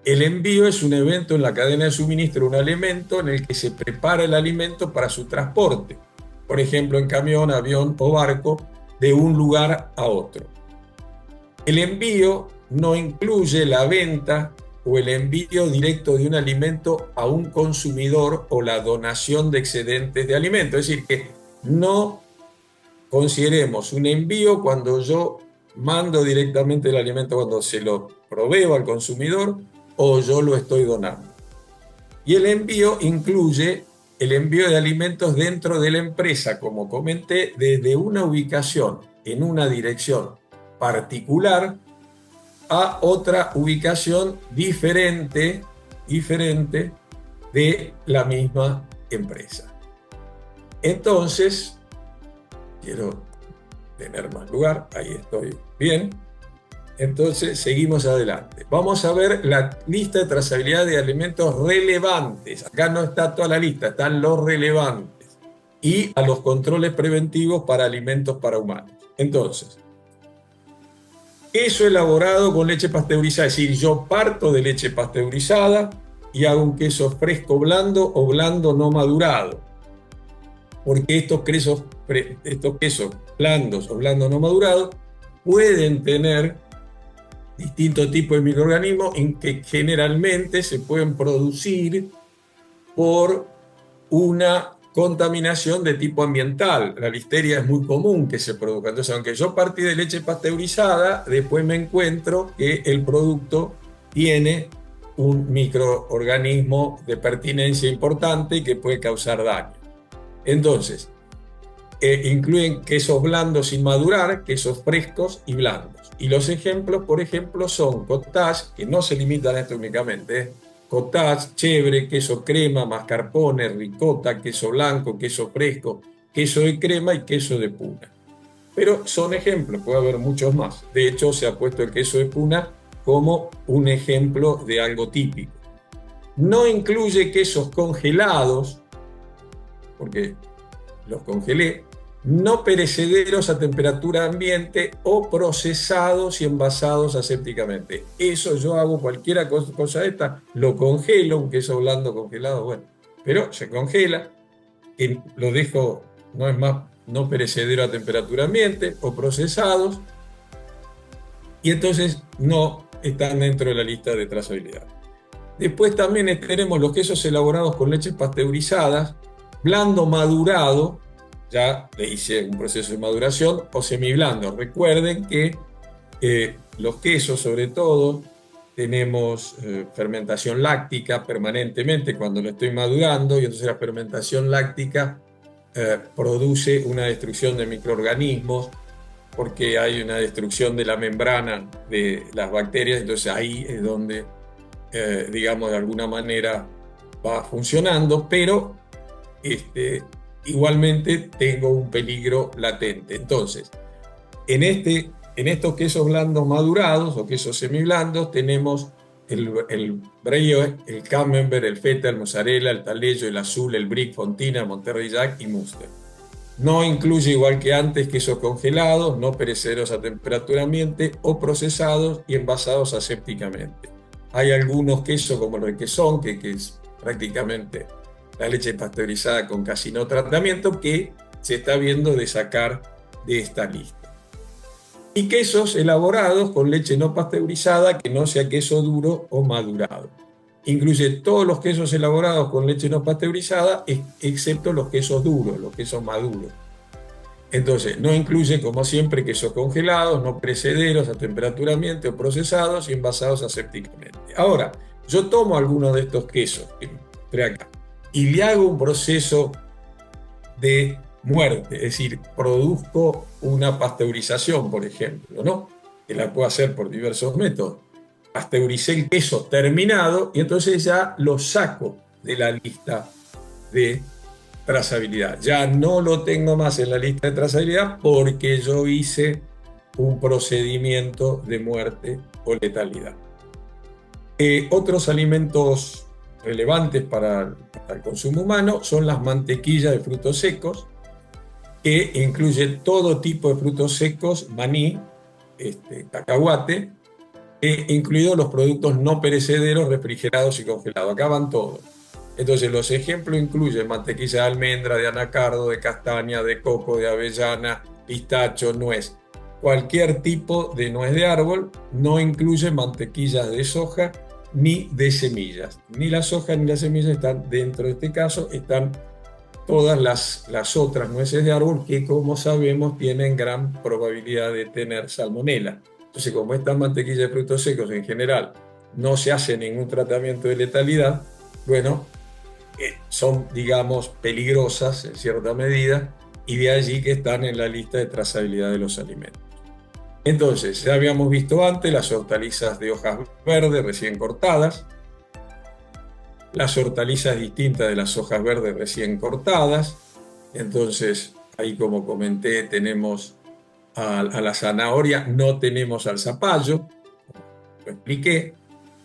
El envío es un evento en la cadena de suministro, un alimento en el que se prepara el alimento para su transporte, por ejemplo en camión, avión o barco, de un lugar a otro. El envío no incluye la venta o el envío directo de un alimento a un consumidor o la donación de excedentes de alimento. Es decir, que no consideremos un envío cuando yo mando directamente el alimento, cuando se lo proveo al consumidor o yo lo estoy donando. Y el envío incluye el envío de alimentos dentro de la empresa, como comenté, desde una ubicación en una dirección particular a otra ubicación diferente de la misma empresa. Entonces, quiero tener más lugar, ahí estoy bien. Entonces, seguimos adelante. Vamos a ver la lista de trazabilidad de alimentos relevantes. Acá no está toda la lista, están los relevantes. Y a los controles preventivos para alimentos para humanos. Entonces, queso elaborado con leche pasteurizada, es decir, yo parto de leche pasteurizada y hago un queso fresco blando o blando no madurado. Porque estos quesos blandos o blandos no madurados pueden tener distintos tipos de microorganismos en que generalmente se pueden producir por una contaminación de tipo ambiental. La listeria es muy común que se produzca. Entonces, aunque yo partí de leche pasteurizada, después me encuentro que el producto tiene un microorganismo de pertinencia importante y que puede causar daño. Entonces, incluyen quesos blandos sin madurar, quesos frescos y blandos. Y los ejemplos, por ejemplo, son cottage, que no se limitan a esto únicamente, cottage, chèvre, queso crema, mascarpone, ricota, queso blanco, queso fresco, queso de crema y queso de puna. Pero son ejemplos, puede haber muchos más. De hecho, se ha puesto el queso de puna como un ejemplo de algo típico. No incluye quesos congelados, porque los congelé, no perecederos a temperatura ambiente o procesados y envasados asépticamente. Eso yo hago cualquier cosa de esta, lo congelo, un queso blando congelado, bueno, pero se congela, y lo dejo, no es más, no perecedero a temperatura ambiente o procesados, y entonces no están dentro de la lista de trazabilidad. Después también tenemos los quesos elaborados con leches pasteurizadas, blando madurado, ya le hice un proceso de maduración, o semiblando. Recuerden que los quesos, sobre todo, tenemos fermentación láctica permanentemente cuando lo estoy madurando, y entonces la fermentación láctica produce una destrucción de microorganismos, porque hay una destrucción de la membrana de las bacterias, entonces ahí es donde, digamos, de alguna manera va funcionando, pero igualmente tengo un peligro latente. Entonces, en estos quesos blandos madurados o quesos semiblandos tenemos el brie, el camembert, el feta, el mozzarella, el taleggio, el azul, el brie, fontina, Monterrey Jack y Munster. No incluye, igual que antes, quesos congelados, no perecederos a temperatura ambiente o procesados y envasados asépticamente. Hay algunos quesos como el requesón, que es prácticamente la leche pasteurizada con casi no tratamiento, que se está viendo de sacar de esta lista. Y quesos elaborados con leche no pasteurizada que no sea queso duro o madurado. Incluye todos los quesos elaborados con leche no pasteurizada, excepto los quesos duros, los quesos maduros. Entonces, no incluye, como siempre, quesos congelados, no perecederos a temperatura ambiente o procesados y envasados asépticamente. Ahora, yo tomo algunos de estos quesos que mostré acá y le hago un proceso de muerte, es decir, produzco una pasteurización, por ejemplo, ¿no? Que la puedo hacer por diversos métodos. Pasteuricé el queso terminado y entonces ya lo saco de la lista de trazabilidad. Ya no lo tengo más en la lista de trazabilidad porque yo hice un procedimiento de muerte o letalidad. Otros alimentos relevantes para el consumo humano son las mantequillas de frutos secos, que incluye todo tipo de frutos secos, maní, cacahuate, incluidos los productos no perecederos, refrigerados y congelados. Acá van todos. Entonces, los ejemplos incluyen mantequilla de almendra, de anacardo, de castaña, de coco, de avellana, pistacho, nuez. Cualquier tipo de nuez de árbol. No incluye mantequillas de soja ni de semillas. Ni la soja ni las semillas están dentro de este caso, están todas las otras nueces de árbol que, como sabemos, tienen gran probabilidad de tener salmonela. Entonces, como estas mantequillas de frutos secos en general no se hace ningún tratamiento de letalidad, bueno, son, digamos, peligrosas en cierta medida, y de allí que están en la lista de trazabilidad de los alimentos. Entonces, ya habíamos visto antes las hortalizas de hojas verdes recién cortadas, las hortalizas distintas de las hojas verdes recién cortadas. Entonces, ahí, como comenté, tenemos a la zanahoria, no tenemos al zapallo, lo expliqué.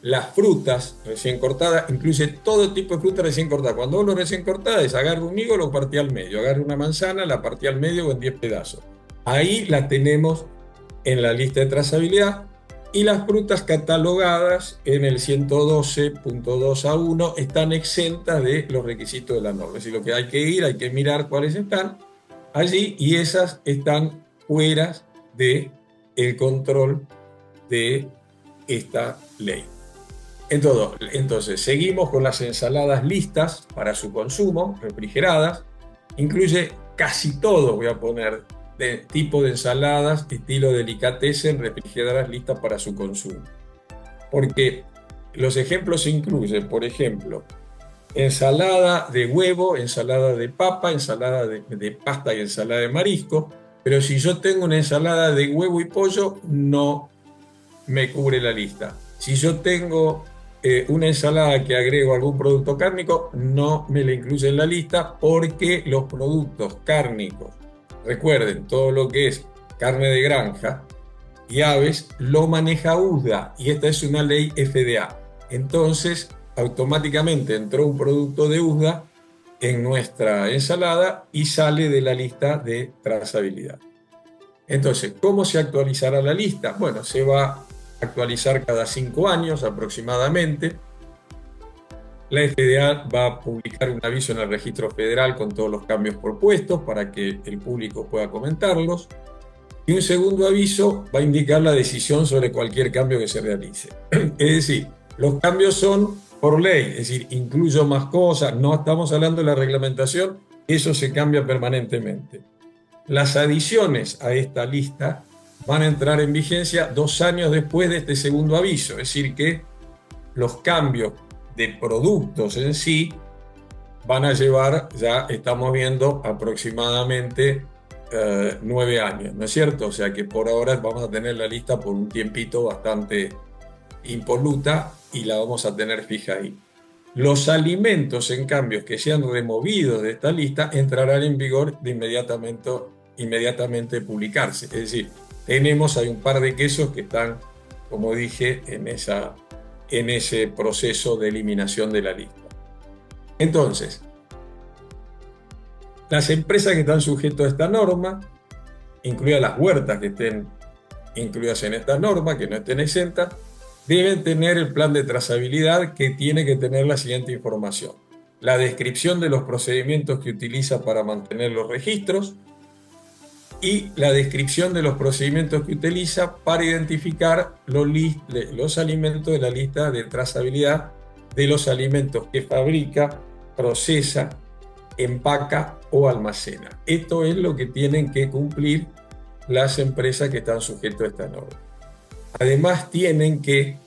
Las frutas recién cortadas, incluye todo tipo de fruta recién cortada. Cuando hablo recién cortada es agarro un higo, lo partí al medio, agarro una manzana, la partí al medio o en 10 pedazos. Ahí la tenemos en la lista de trazabilidad. Y las frutas catalogadas en el 112.2A1 están exentas de los requisitos de la norma. Es decir, lo que hay que mirar cuáles están allí, y esas están fuera del control de esta ley. Entonces, seguimos con las ensaladas listas para su consumo, refrigeradas. Incluye casi todo, voy a poner, de tipo de ensaladas, estilo delicatessen, refrigeradas listas para su consumo. Porque los ejemplos incluyen, por ejemplo, ensalada de huevo, ensalada de papa, ensalada de pasta y ensalada de marisco. Pero si yo tengo una ensalada de huevo y pollo, no me cubre la lista. Si yo tengo una ensalada que agrego algún producto cárnico, no me la incluye en la lista porque los productos cárnicos, recuerden, todo lo que es carne de granja y aves, lo maneja USDA y esta es una ley FDA. Entonces, automáticamente entró un producto de USDA en nuestra ensalada y sale de la lista de trazabilidad. Entonces, ¿cómo se actualizará la lista? Bueno, se va a actualizar cada 5 años aproximadamente. La FDA va a publicar un aviso en el registro federal con todos los cambios propuestos para que el público pueda comentarlos. Y un segundo aviso va a indicar la decisión sobre cualquier cambio que se realice. Es decir, los cambios son por ley, es decir, incluyo más cosas, no estamos hablando de la reglamentación, eso se cambia permanentemente. Las adiciones a esta lista van a entrar en vigencia 2 años después de este segundo aviso, es decir que los cambios de productos en sí van a llevar, ya estamos viendo, aproximadamente 9 años, ¿no es cierto? O sea que por ahora vamos a tener la lista por un tiempito bastante impoluta y la vamos a tener fija ahí. Los alimentos, en cambio, que sean removidos de esta lista entrarán en vigor de inmediatamente publicarse. Es decir, tenemos, hay un par de quesos que están, como dije, en ese proceso de eliminación de la lista. Entonces, las empresas que están sujetas a esta norma, incluidas las huertas que estén incluidas en esta norma, que no estén exentas, deben tener el plan de trazabilidad que tiene que tener la siguiente información: la descripción de los procedimientos que utiliza para mantener los registros y la descripción de los procedimientos que utiliza para identificar los alimentos de la lista de trazabilidad de los alimentos que fabrica, procesa, empaca o almacena. Esto es lo que tienen que cumplir las empresas que están sujetas a esta norma. Además, tienen que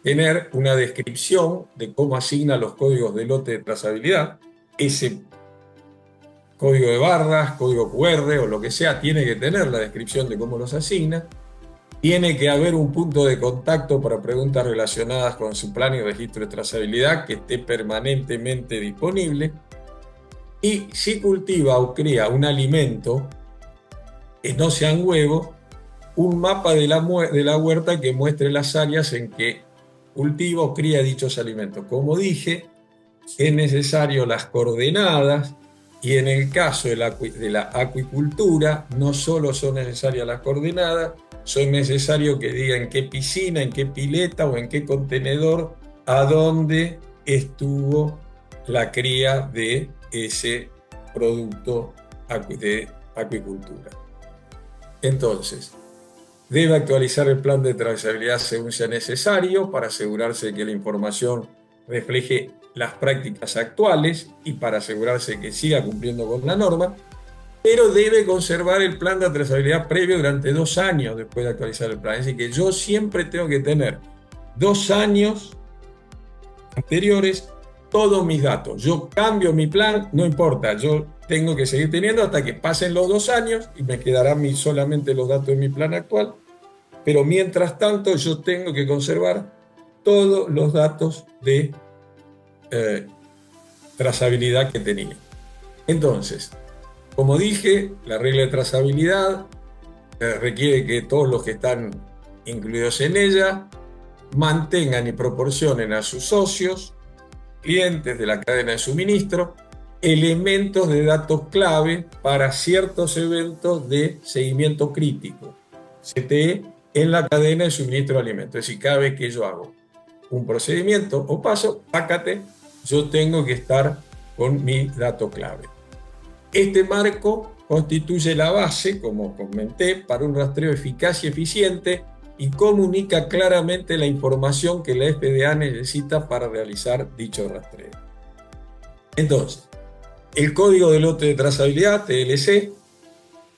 tener una descripción de cómo asigna los códigos de lote de trazabilidad. Ese código de barras, código QR o lo que sea, tiene que tener la descripción de cómo los asigna. Tiene que haber un punto de contacto para preguntas relacionadas con su plan y registro de trazabilidad que esté permanentemente disponible. Y si cultiva o cría un alimento que no sean huevos, un mapa de la huerta que muestre las áreas en que cultiva o cría dichos alimentos. Como dije, es necesario las coordenadas y en el caso de la acuicultura no solo son necesarias las coordenadas, son necesarios que diga en qué piscina, en qué pileta o en qué contenedor a dónde estuvo la cría de ese producto de acuicultura. Entonces, debe actualizar el plan de trazabilidad según sea necesario para asegurarse que la información refleje las prácticas actuales y para asegurarse que siga cumpliendo con la norma, pero debe conservar el plan de trazabilidad previo durante 2 años después de actualizar el plan. Es decir, que yo siempre tengo que tener 2 años anteriores todos mis datos. Yo cambio mi plan, no importa, yo tengo que seguir teniendo hasta que pasen los 2 años y me quedarán solamente los datos de mi plan actual, pero mientras tanto yo tengo que conservar todos los datos de trazabilidad que tenía. Entonces, como dije, la regla de trazabilidad requiere que todos los que están incluidos en ella mantengan y proporcionen a sus socios, clientes de la cadena de suministro, elementos de datos clave para ciertos eventos de seguimiento crítico, CTE, en la cadena de suministro de alimentos. Es decir, cada vez que yo hago un procedimiento o paso, pácate, yo tengo que estar con mi dato clave. Este marco constituye la base, como comenté, para un rastreo eficaz y eficiente y comunica claramente la información que la FDA necesita para realizar dicho rastreo. Entonces, el código de lote de trazabilidad, TLC,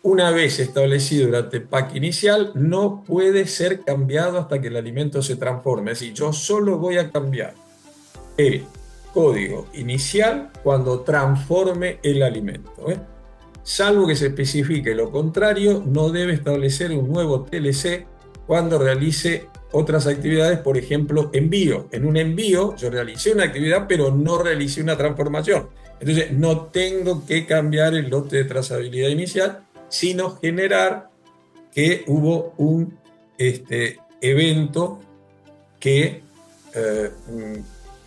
una vez establecido durante el PAC inicial, no puede ser cambiado hasta que el alimento se transforme. Es decir, yo solo voy a cambiar el código inicial cuando transforme el alimento. Salvo que se especifique lo contrario, no debe establecer un nuevo TLC cuando realice otras actividades, por ejemplo, envío. En un envío yo realicé una actividad, pero no realicé una transformación. Entonces no tengo que cambiar el lote de trazabilidad inicial, sino generar que hubo un evento que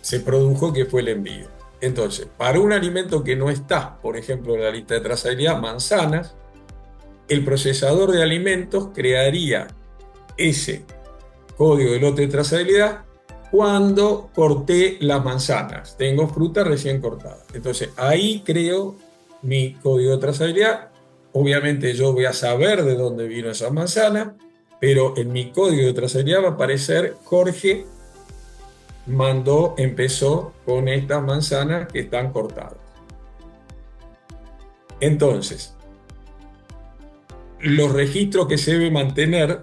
se produjo, que fue el envío. Entonces, para un alimento que no está, por ejemplo, en la lista de trazabilidad, manzanas, el procesador de alimentos crearía ese código de lote de trazabilidad cuando corté las manzanas. Tengo fruta recién cortada. Entonces, ahí creo mi código de trazabilidad. Obviamente yo voy a saber de dónde vino esa manzana, pero en mi código de trazabilidad va a aparecer Jorge empezó con estas manzanas que están cortadas. Entonces, los registros que se debe mantener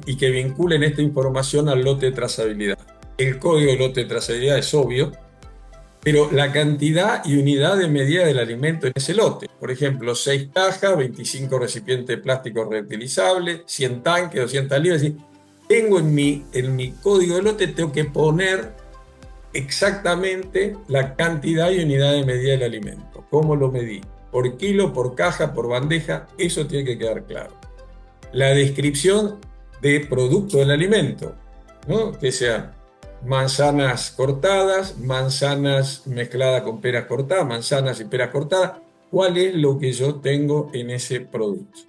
y que vinculen esta información al lote de trazabilidad. El código de lote de trazabilidad es obvio, pero la cantidad y unidad de medida del alimento en ese lote. Por ejemplo, 6 cajas, 25 recipientes de plástico reutilizables, 100 tanques, 200 libras. Tengo en mi código de lote, tengo que poner exactamente la cantidad y unidad de medida del alimento. ¿Cómo lo medí? Por kilo, por caja, por bandeja, eso tiene que quedar claro. La descripción de producto del alimento, ¿no? Que sean manzanas cortadas, manzanas mezcladas con peras cortadas, manzanas y peras cortadas. ¿Cuál es lo que yo tengo en ese producto?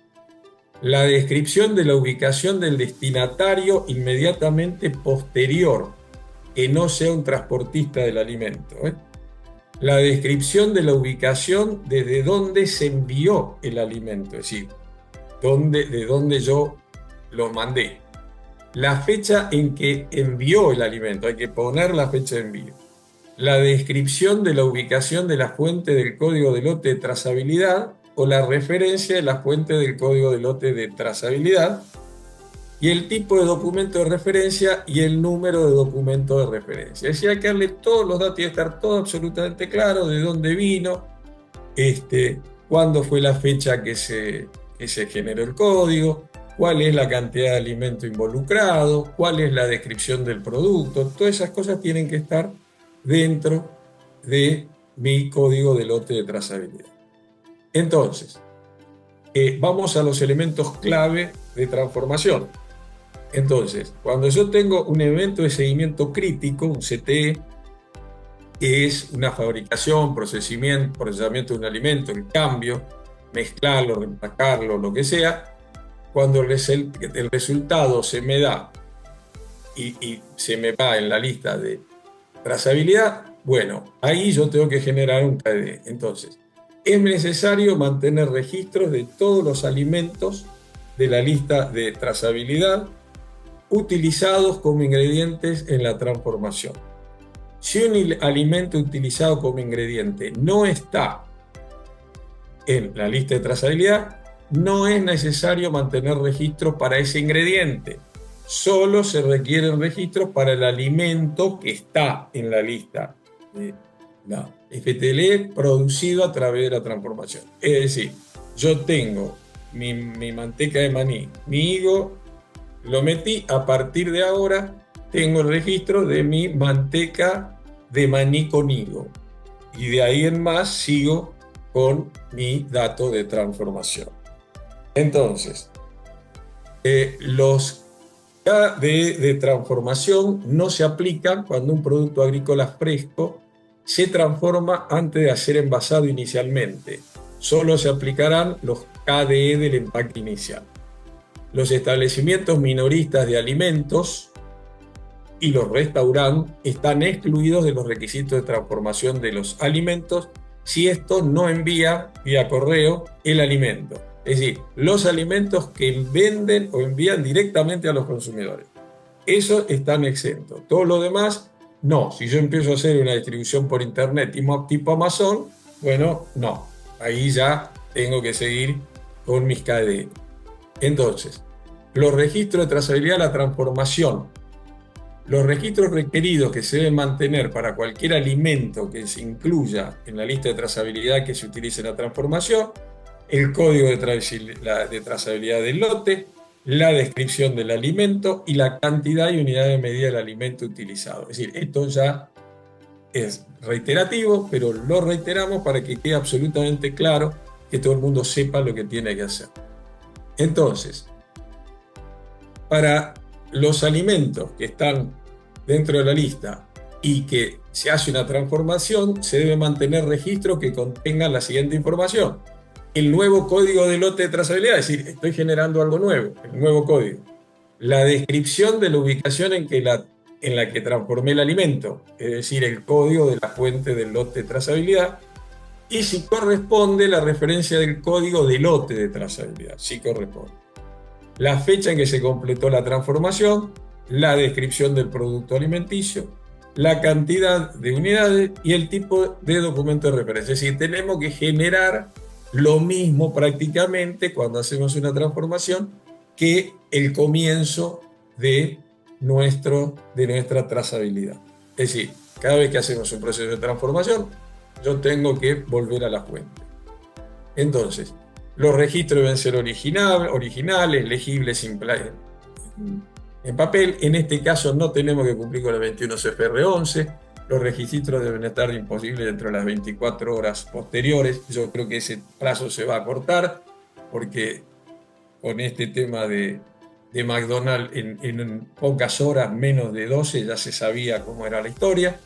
La descripción de la ubicación del destinatario inmediatamente posterior, que no sea un transportista del alimento, ¿eh? La descripción de la ubicación desde donde se envió el alimento, es decir, de dónde yo lo mandé. La fecha en que envió el alimento, hay que poner la fecha de envío. La descripción de la ubicación de la fuente del código de lote de trazabilidad o la referencia de la fuente del código de lote de trazabilidad y el tipo de documento de referencia y el número de documento de referencia. Es decir, hay que darle todos los datos, tiene que estar todo absolutamente claro, de dónde vino, cuándo fue la fecha que se generó el código, cuál es la cantidad de alimento involucrado, cuál es la descripción del producto. Todas esas cosas tienen que estar dentro de mi código de lote de trazabilidad. Entonces, vamos a los elementos clave de transformación. Entonces, cuando yo tengo un evento de seguimiento crítico, un CTE, que es una fabricación, procesamiento de un alimento, el cambio, mezclarlo, reempacarlo, lo que sea, cuando el resultado se me da y se me va en la lista de trazabilidad, bueno, ahí yo tengo que generar un KDE. Entonces, es necesario mantener registros de todos los alimentos de la lista de trazabilidad utilizados como ingredientes en la transformación. Si un alimento utilizado como ingrediente no está en la lista de trazabilidad, no es necesario mantener registros para ese ingrediente. Solo se requieren registros para el alimento que está en la lista de la FTLE producido a través de la transformación. Es decir, yo tengo mi manteca de maní, mi higo, lo metí, a partir de ahora tengo el registro de mi manteca de maní con higo. Y de ahí en más sigo con mi dato de transformación. Entonces, los KDE de transformación no se aplican cuando un producto agrícola fresco se transforma antes de ser envasado inicialmente. Solo se aplicarán los KDE del empaque inicial. Los establecimientos minoristas de alimentos y los restaurantes están excluidos de los requisitos de transformación de los alimentos si estos no envían vía correo el alimento. Es decir, los alimentos que venden o envían directamente a los consumidores. Esos están exentos. Todo lo demás, no. Si yo empiezo a hacer una distribución por internet tipo Amazon, bueno, no. Ahí ya tengo que seguir con mis KDE. Entonces, los registros de trazabilidad de la transformación. Los registros requeridos que se deben mantener para cualquier alimento que se incluya en la lista de trazabilidad que se utilice en la transformación, el código de trazabilidad del lote, la descripción del alimento y la cantidad y unidad de medida del alimento utilizado. Es decir, esto ya es reiterativo, pero lo reiteramos para que quede absolutamente claro, que todo el mundo sepa lo que tiene que hacer. Entonces, para los alimentos que están dentro de la lista y que se hace una transformación, se debe mantener registros que contengan la siguiente información: el nuevo código de lote de trazabilidad, es decir, estoy generando algo nuevo, el nuevo código; la descripción de la ubicación en la que transformé el alimento, es decir, el código de la fuente del lote de trazabilidad; y si corresponde, la referencia del código de lote de trazabilidad, si corresponde; la fecha en que se completó la transformación, la descripción del producto alimenticio, la cantidad de unidades y el tipo de documento de referencia. Es decir, tenemos que generar lo mismo prácticamente cuando hacemos una transformación que el comienzo de nuestra trazabilidad. Es decir, cada vez que hacemos un proceso de transformación, yo tengo que volver a la fuente. Entonces, los registros deben ser originales, legibles en papel. En este caso no tenemos que cumplir con el 21 CFR11. Los registros deben estar disponibles dentro de las 24 horas posteriores. Yo creo que ese plazo se va a cortar, porque con este tema de McDonald's, en pocas horas, menos de 12, ya se sabía cómo era la historia.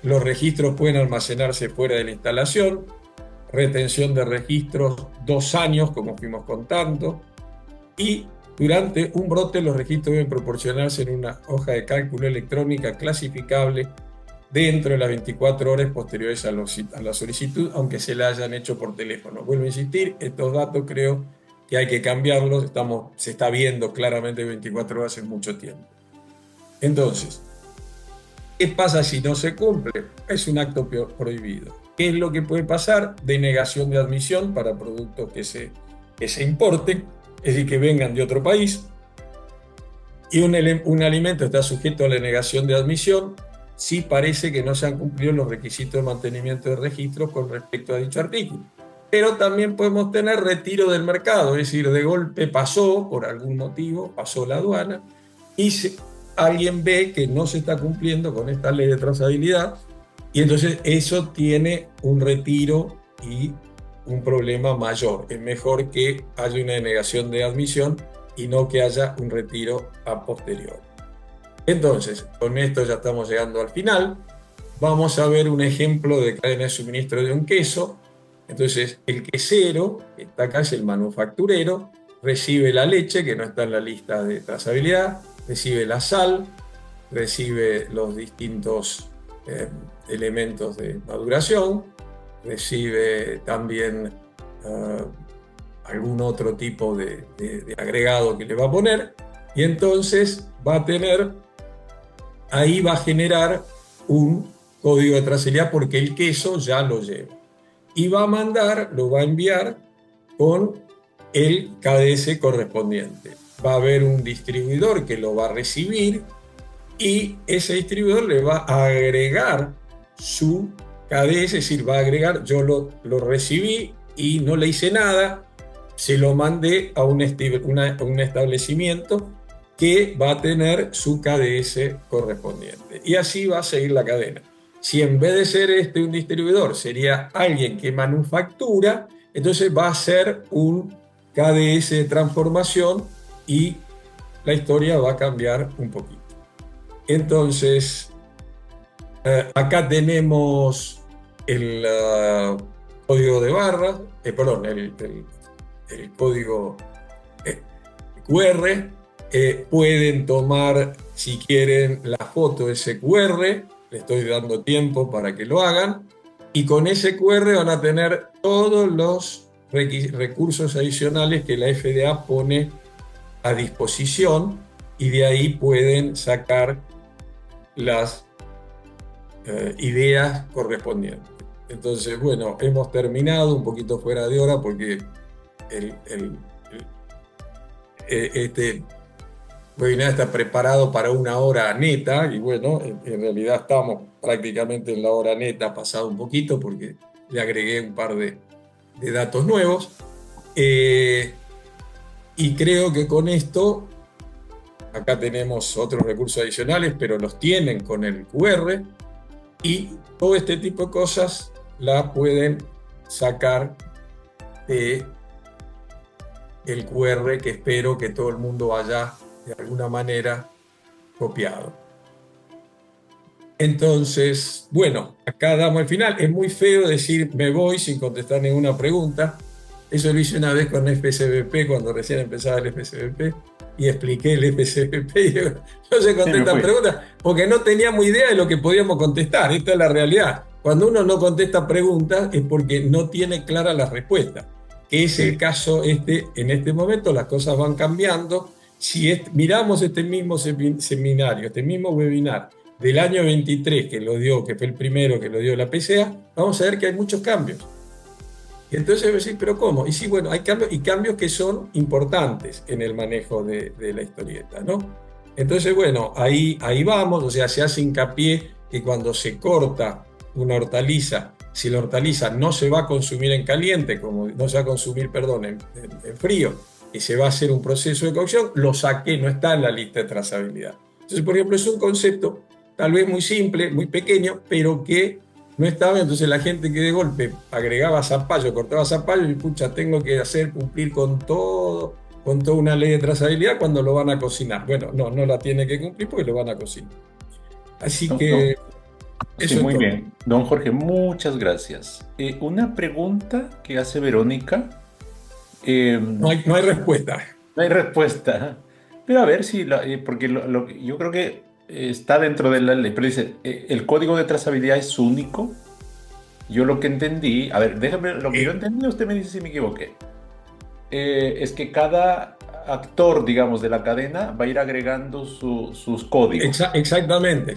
Los registros pueden almacenarse fuera de la instalación. Retención de registros 2 años, como fuimos contando. Y durante un brote, los registros deben proporcionarse en una hoja de cálculo electrónica clasificable dentro de las 24 horas posteriores a la solicitud, aunque se la hayan hecho por teléfono. Vuelvo a insistir, estos datos creo que hay que cambiarlos. Se está viendo claramente 24 horas en mucho tiempo. Entonces, ¿qué pasa si no se cumple? Es un acto prohibido. ¿Qué es lo que puede pasar? Denegación de admisión para productos que se importen, es decir, que vengan de otro país. Y un alimento está sujeto a la denegación de admisión si parece que no se han cumplido los requisitos de mantenimiento de registros con respecto a dicho artículo. Pero también podemos tener retiro del mercado, es decir, de golpe pasó, por algún motivo, pasó la aduana, y alguien ve que no se está cumpliendo con esta ley de trazabilidad, y entonces eso tiene un retiro y un problema mayor. Es mejor que haya una denegación de admisión y no que haya un retiro a posteriori. Entonces, con esto ya estamos llegando al final. Vamos a ver un ejemplo de cadena de suministro de un queso. Entonces, el quesero, que está acá, es el manufacturero, recibe la leche, que no está en la lista de trazabilidad, recibe la sal, recibe los distintos elementos de maduración, recibe también algún otro tipo de agregado que le va a poner, y entonces ahí va a generar un código de trazabilidad porque el queso ya lo lleva. Y lo va a enviar con el KDS correspondiente. Va a haber un distribuidor que lo va a recibir, y ese distribuidor le va a agregar su KDS, es decir, va a agregar, yo lo recibí y no le hice nada, se lo mandé a un establecimiento que va a tener su KDS correspondiente. Y así va a seguir la cadena. Si en vez de ser un distribuidor sería alguien que manufactura, entonces va a ser un KDS de transformación y la historia va a cambiar un poquito. Entonces, acá tenemos el código de barra, el código QR. Pueden tomar, si quieren, la foto de ese QR. Le estoy dando tiempo para que lo hagan. Y con ese QR van a tener todos los recursos adicionales que la FDA pone a disposición, y de ahí pueden sacar las ideas correspondientes. Entonces, bueno, hemos terminado un poquito fuera de hora porque este webinar está preparado para 1 hora neta, y bueno, en realidad estamos prácticamente en la hora neta, pasado un poquito porque le agregué un par de datos nuevos. Y creo que con esto, acá tenemos otros recursos adicionales, pero los tienen con el QR, y todo este tipo de cosas la pueden sacar de el QR, que espero que todo el mundo haya de alguna manera copiado. Entonces, bueno, acá damos el final. Es muy feo decir me voy sin contestar ninguna pregunta. Eso lo hice una vez con FSBP, cuando recién empezaba el FSBP, y expliqué el FSBP y digo, no se contestan preguntas, porque no teníamos idea de lo que podíamos contestar. Esta es la realidad. Cuando uno no contesta preguntas es porque no tiene clara la respuesta, que es el caso en este momento. Las cosas van cambiando. Si miramos este mismo seminario, este mismo webinar del año 23 que fue el primero que lo dio la PCA, vamos a ver que hay muchos cambios. Y entonces voy a decir, ¿pero cómo? Y sí, bueno, hay cambios, y cambios que son importantes en el manejo de la historieta, ¿no? Entonces, bueno, ahí vamos. O sea, se hace hincapié que cuando se corta una hortaliza, si la hortaliza no se va a consumir en caliente, no se va a consumir, perdón, en frío, y se va a hacer un proceso de cocción, lo saqué, no está en la lista de trazabilidad. Entonces, por ejemplo, es un concepto tal vez muy simple, muy pequeño, pero que no estaba. Entonces la gente que de golpe agregaba zapallo, cortaba zapallo, y pucha, tengo que cumplir con toda una ley de trazabilidad cuando lo van a cocinar. Bueno, no la tiene que cumplir porque lo van a cocinar. Así que... Sí, muy bien. Don Jorge, muchas gracias. Una pregunta que hace Verónica. No hay respuesta. No hay respuesta. Pero a ver si... porque yo creo que está dentro de la ley, pero dice, ¿el código de trazabilidad es único? Yo lo que entendí, a ver, déjame, lo que yo entendí, usted me dice si me equivoqué, es que cada actor, digamos, de la cadena va a ir agregando sus códigos. Exactamente.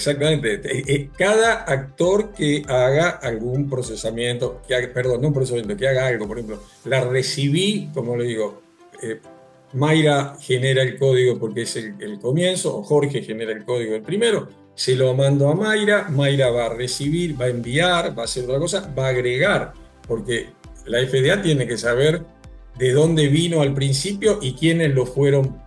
Cada actor que haga algún procesamiento, que haga algo, por ejemplo, la recibí, como le digo, Mayra genera el código porque es el comienzo, o Jorge genera el código el primero, se lo mando a Mayra va a recibir, va a enviar, va a hacer otra cosa, va a agregar, porque la FDA tiene que saber de dónde vino al principio y quiénes lo fueron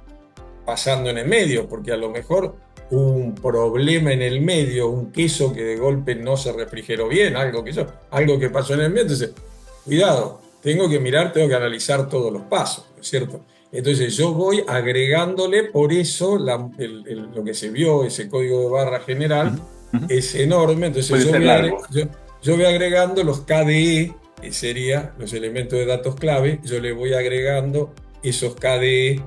pasando en el medio, porque a lo mejor hubo un problema en el medio, un queso que de golpe no se refrigeró bien, algo que pasó en el medio. Entonces, cuidado, tengo que analizar todos los pasos, ¿no es cierto? Entonces yo voy agregándole, por eso lo que se vio, ese código de barra general, es enorme. Entonces yo voy agregando los KDE, que serían los elementos de datos clave. Yo le voy agregando esos KDE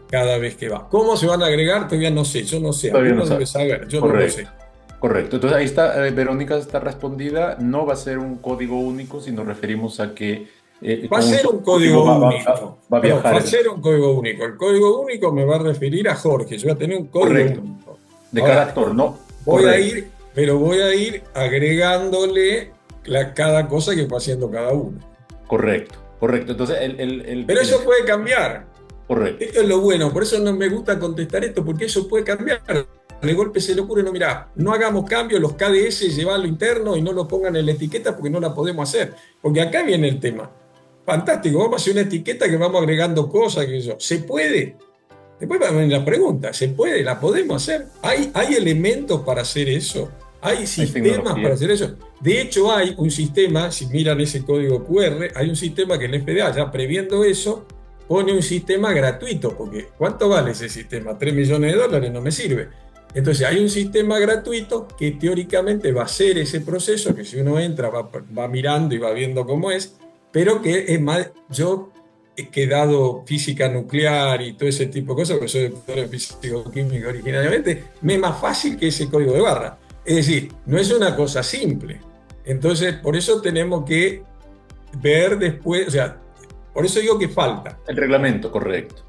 cada vez que va. ¿Cómo se van a agregar? Todavía no sé, yo no sé. Todavía no debe saber, yo Correcto. no lo sé. Correcto, entonces ahí está, Verónica está respondida. No va a ser un código único, si nos referimos a que va a ser un código único. Va a viajar. Va a ser un código único. El código único me va a referir a Jorge. Yo voy a tener un código único. De cada actor, ¿no? Voy a ir agregándole cada cosa que va haciendo cada uno. Correcto. Entonces, pero eso puede cambiar. Correcto. Esto es lo bueno. Por eso no me gusta contestar esto, porque eso puede cambiar. De golpe se le ocurre, no hagamos cambios, los KDS llevarlo interno y no lo pongan en la etiqueta porque no la podemos hacer. Porque acá viene el tema. Fantástico, vamos a hacer una etiqueta que vamos agregando cosas, ¿se puede? Después va a venir la pregunta, ¿se puede? ¿La podemos hacer? ¿Hay elementos para hacer eso? ¿Hay sistemas para hacer eso? De hecho, hay un sistema, si miran ese código QR, hay un sistema que el FDA, ya previendo eso, pone un sistema gratuito, porque ¿cuánto vale ese sistema? $3 millones, no me sirve. Entonces hay un sistema gratuito que teóricamente va a hacer ese proceso, que si uno entra va mirando y va viendo cómo es, pero que es más, yo he dado física nuclear y todo ese tipo de cosas, porque soy doctor en físico-química originariamente, me es más fácil que ese código de barra. Es decir, no es una cosa simple. Entonces, por eso tenemos que ver después, o sea, por eso digo que falta. El reglamento, correcto.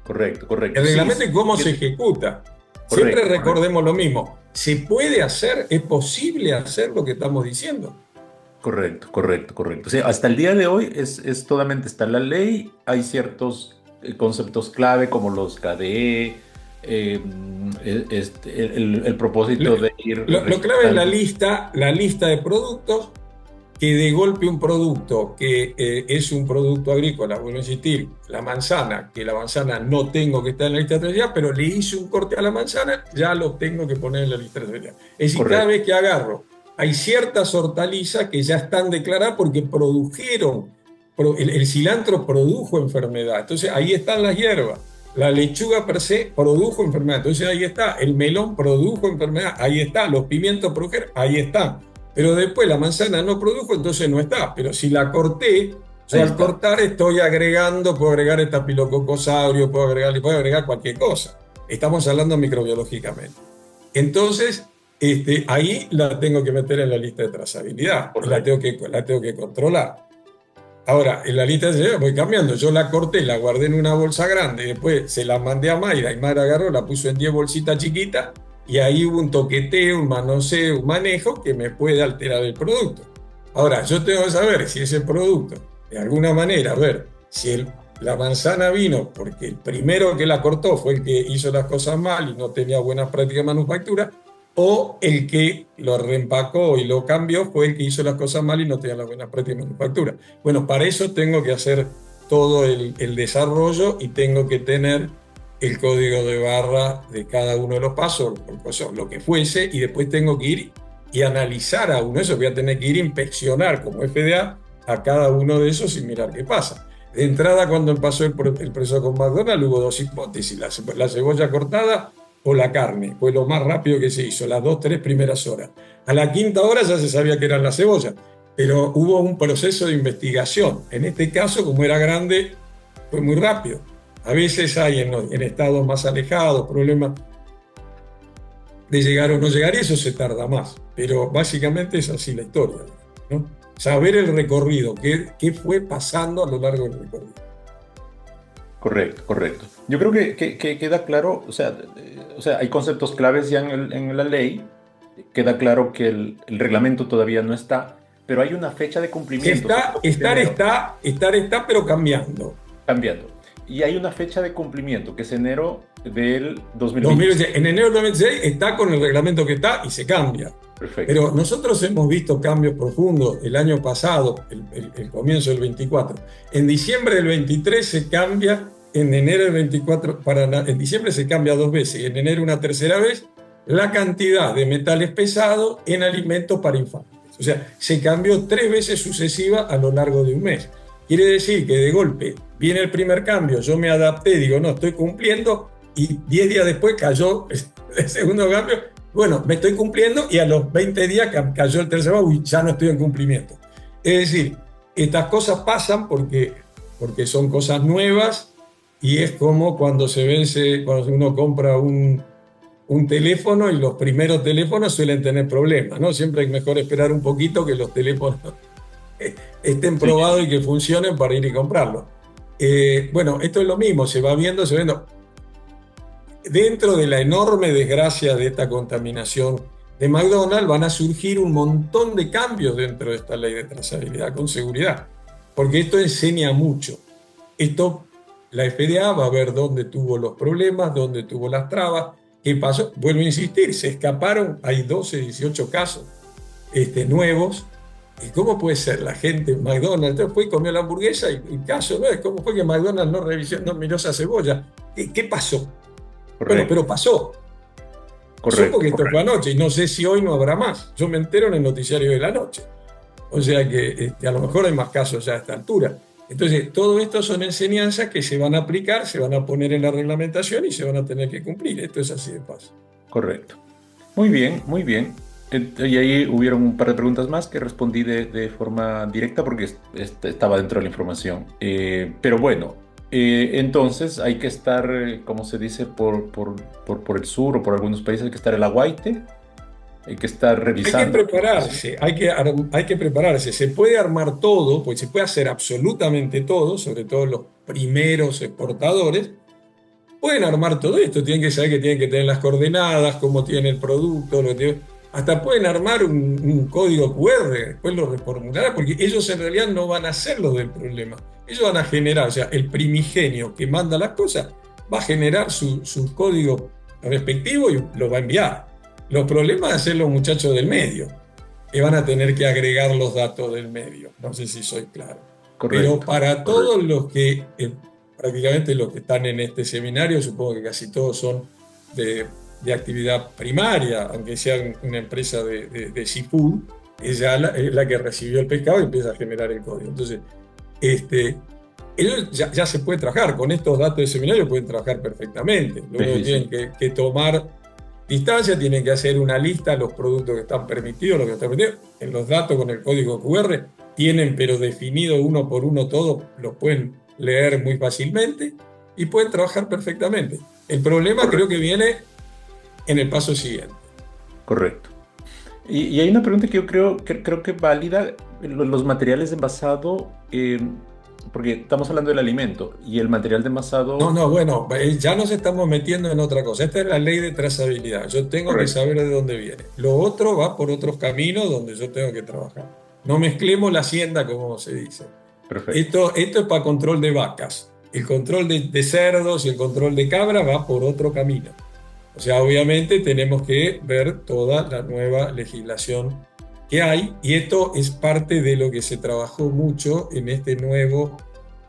El reglamento y cómo se ejecuta. Siempre recordemos lo mismo. ¿Se puede hacer? ¿Es posible hacer lo que estamos diciendo? Correcto. O sea, hasta el día de hoy es totalmente está la ley. Hay ciertos conceptos clave como los KDE, el propósito de ir... Lo clave es la lista de productos que de golpe un producto que es un producto agrícola, vuelvo a insistir, la manzana no tengo que estar en la lista de trazabilidad, pero le hice un corte a la manzana, ya lo tengo que poner en la lista de trazabilidad. Es decir, Correcto. cada vez que agarro, hay ciertas hortalizas que ya están declaradas porque produjeron, el cilantro produjo enfermedad, entonces ahí están las hierbas. La lechuga per se produjo enfermedad, entonces ahí está. El melón produjo enfermedad, ahí está. Los pimientos produjeron, ahí están. Pero después la manzana no produjo, entonces no está. Pero si la corté, yo al cortar estoy agregando, puedo agregar estafilococosaurio, puedo agregar cualquier cosa. Estamos hablando microbiológicamente. Entonces, ahí la tengo que meter en la lista de trazabilidad. La tengo que controlar. Ahora, en la lista de trazabilidad voy cambiando. Yo la corté, la guardé en una bolsa grande, después se la mandé a Mayra y Mayra agarró, la puso en 10 bolsitas chiquitas y ahí hubo un toqueteo, un manoseo, un manejo que me puede alterar el producto. Ahora, yo tengo que saber si ese producto, de alguna manera, a ver, si la manzana vino porque el primero que la cortó fue el que hizo las cosas mal y no tenía buenas prácticas de manufactura, o el que lo reempacó y lo cambió fue el que hizo las cosas mal y no tenía las buenas prácticas de manufactura. Bueno, para eso tengo que hacer todo el desarrollo y tengo que tener el código de barra de cada uno de los pasos, lo que fuese, y después tengo que ir y analizar a uno de esos. Voy a tener que ir a inspeccionar como FDA a cada uno de esos y mirar qué pasa. De entrada, cuando pasó el proceso con McDonald's, hubo dos hipótesis: la cebolla cortada o la carne. Fue lo más rápido que se hizo, las 2-3 primeras horas. A la quinta hora ya se sabía que eran la cebolla, pero hubo un proceso de investigación. En este caso, como era grande, fue muy rápido. A veces hay en estados más alejados problemas de llegar o no llegar, y eso se tarda más. Pero básicamente es así la historia, ¿no? Saber el recorrido, qué fue pasando a lo largo del recorrido. Correcto, correcto. Yo creo que queda claro, o sea, hay conceptos claves ya en la ley. Queda claro que el reglamento todavía no está, pero hay una fecha de cumplimiento. Está, pero cambiando. Cambiando. Y hay una fecha de cumplimiento, que es enero del 2026. En enero del 2026 está con el reglamento que está y se cambia. Perfecto. Pero nosotros hemos visto cambios profundos el año pasado, el comienzo del 24. En diciembre del 23 se cambia, en enero del 24, en diciembre se cambia 2 veces y en enero una tercera vez la cantidad de metales pesados en alimentos para infantes. O sea, se cambió 3 veces sucesivas a lo largo de un mes. Quiere decir que de golpe viene el primer cambio, yo me adapté, digo, no, estoy cumpliendo, y 10 días después cayó el segundo cambio. Bueno, me estoy cumpliendo, y a los 20 días cayó el tercero, y ya no estoy en cumplimiento. Es decir, estas cosas pasan porque son cosas nuevas, y es como cuando cuando uno compra un teléfono, y los primeros teléfonos suelen tener problemas, ¿no? Siempre es mejor esperar un poquito que los teléfonos estén probados y que funcionen para ir y comprarlo. Bueno, esto es lo mismo, se va viendo. Dentro de la enorme desgracia de esta contaminación de McDonald's van a surgir un montón de cambios dentro de esta ley de trazabilidad, con seguridad, porque esto enseña mucho. La FDA va a ver dónde tuvo los problemas, dónde tuvo las trabas, qué pasó. Vuelvo a insistir, se escaparon, hay 12, 18 casos nuevos. ¿Y cómo puede ser? La gente, McDonald's, fue y comió la hamburguesa y caso, ¿no? ¿Cómo fue que McDonald's no miró esa cebolla? ¿Qué pasó? Correcto. Bueno, pero pasó. Correcto. Porque esto fue anoche y no sé si hoy no habrá más. Yo me entero en el noticiario de la noche. O sea que a lo mejor hay más casos ya a esta altura. Entonces, todo esto son enseñanzas que se van a aplicar, se van a poner en la reglamentación y se van a tener que cumplir. Esto es así de paso. Correcto. Muy bien, muy bien. Y ahí hubieron un par de preguntas más que respondí de forma directa porque estaba dentro de la información. Pero bueno, entonces hay que estar, como se dice, por el sur o por algunos países, hay que estar el aguaite, hay que estar revisando. Hay que prepararse. Se puede armar todo, pues se puede hacer absolutamente todo, sobre todo los primeros exportadores. Pueden armar todo esto, tienen que saber que tienen que tener las coordenadas, cómo tiene el producto, hasta pueden armar un código QR, después lo reformularán, porque ellos en realidad no van a ser los del problema. Ellos van a generar, o sea, el primigenio que manda las cosas va a generar su código respectivo y lo va a enviar. Los problemas van a ser los muchachos del medio. van a tener que agregar los datos del medio. No sé si soy claro. Pero Correcto, para correcto. todos los que, prácticamente los que están en este seminario, supongo que casi todos son de actividad primaria, aunque sean una empresa de seafood, ella es la que recibió el pescado y empieza a generar el código. Entonces, ellos ya se puede trabajar, con estos datos de seminario pueden trabajar perfectamente. Lo único que Sí, sí. tienen que tomar distancia, tienen que hacer una lista de los productos que están permitidos, lo que no están permitidos. En los datos con el código QR tienen, pero definido uno por uno todo, lo pueden leer muy fácilmente y pueden trabajar perfectamente. El problema creo que viene en el paso siguiente. Correcto. Y hay una pregunta que yo creo que es válida, los materiales de envasado, porque estamos hablando del alimento y el material de envasado. No, bueno, ya nos estamos metiendo en otra cosa. Esta es la ley de trazabilidad. Yo tengo que Correcto, saber de dónde viene. Lo otro va por otros caminos donde yo tengo que trabajar. No mezclemos la hacienda, como se dice. perfecto, Esto es para control de vacas. El control de cerdos y el control de cabras va por otro camino. O sea, obviamente tenemos que ver toda la nueva legislación que hay, y esto es parte de lo que se trabajó mucho en este nuevo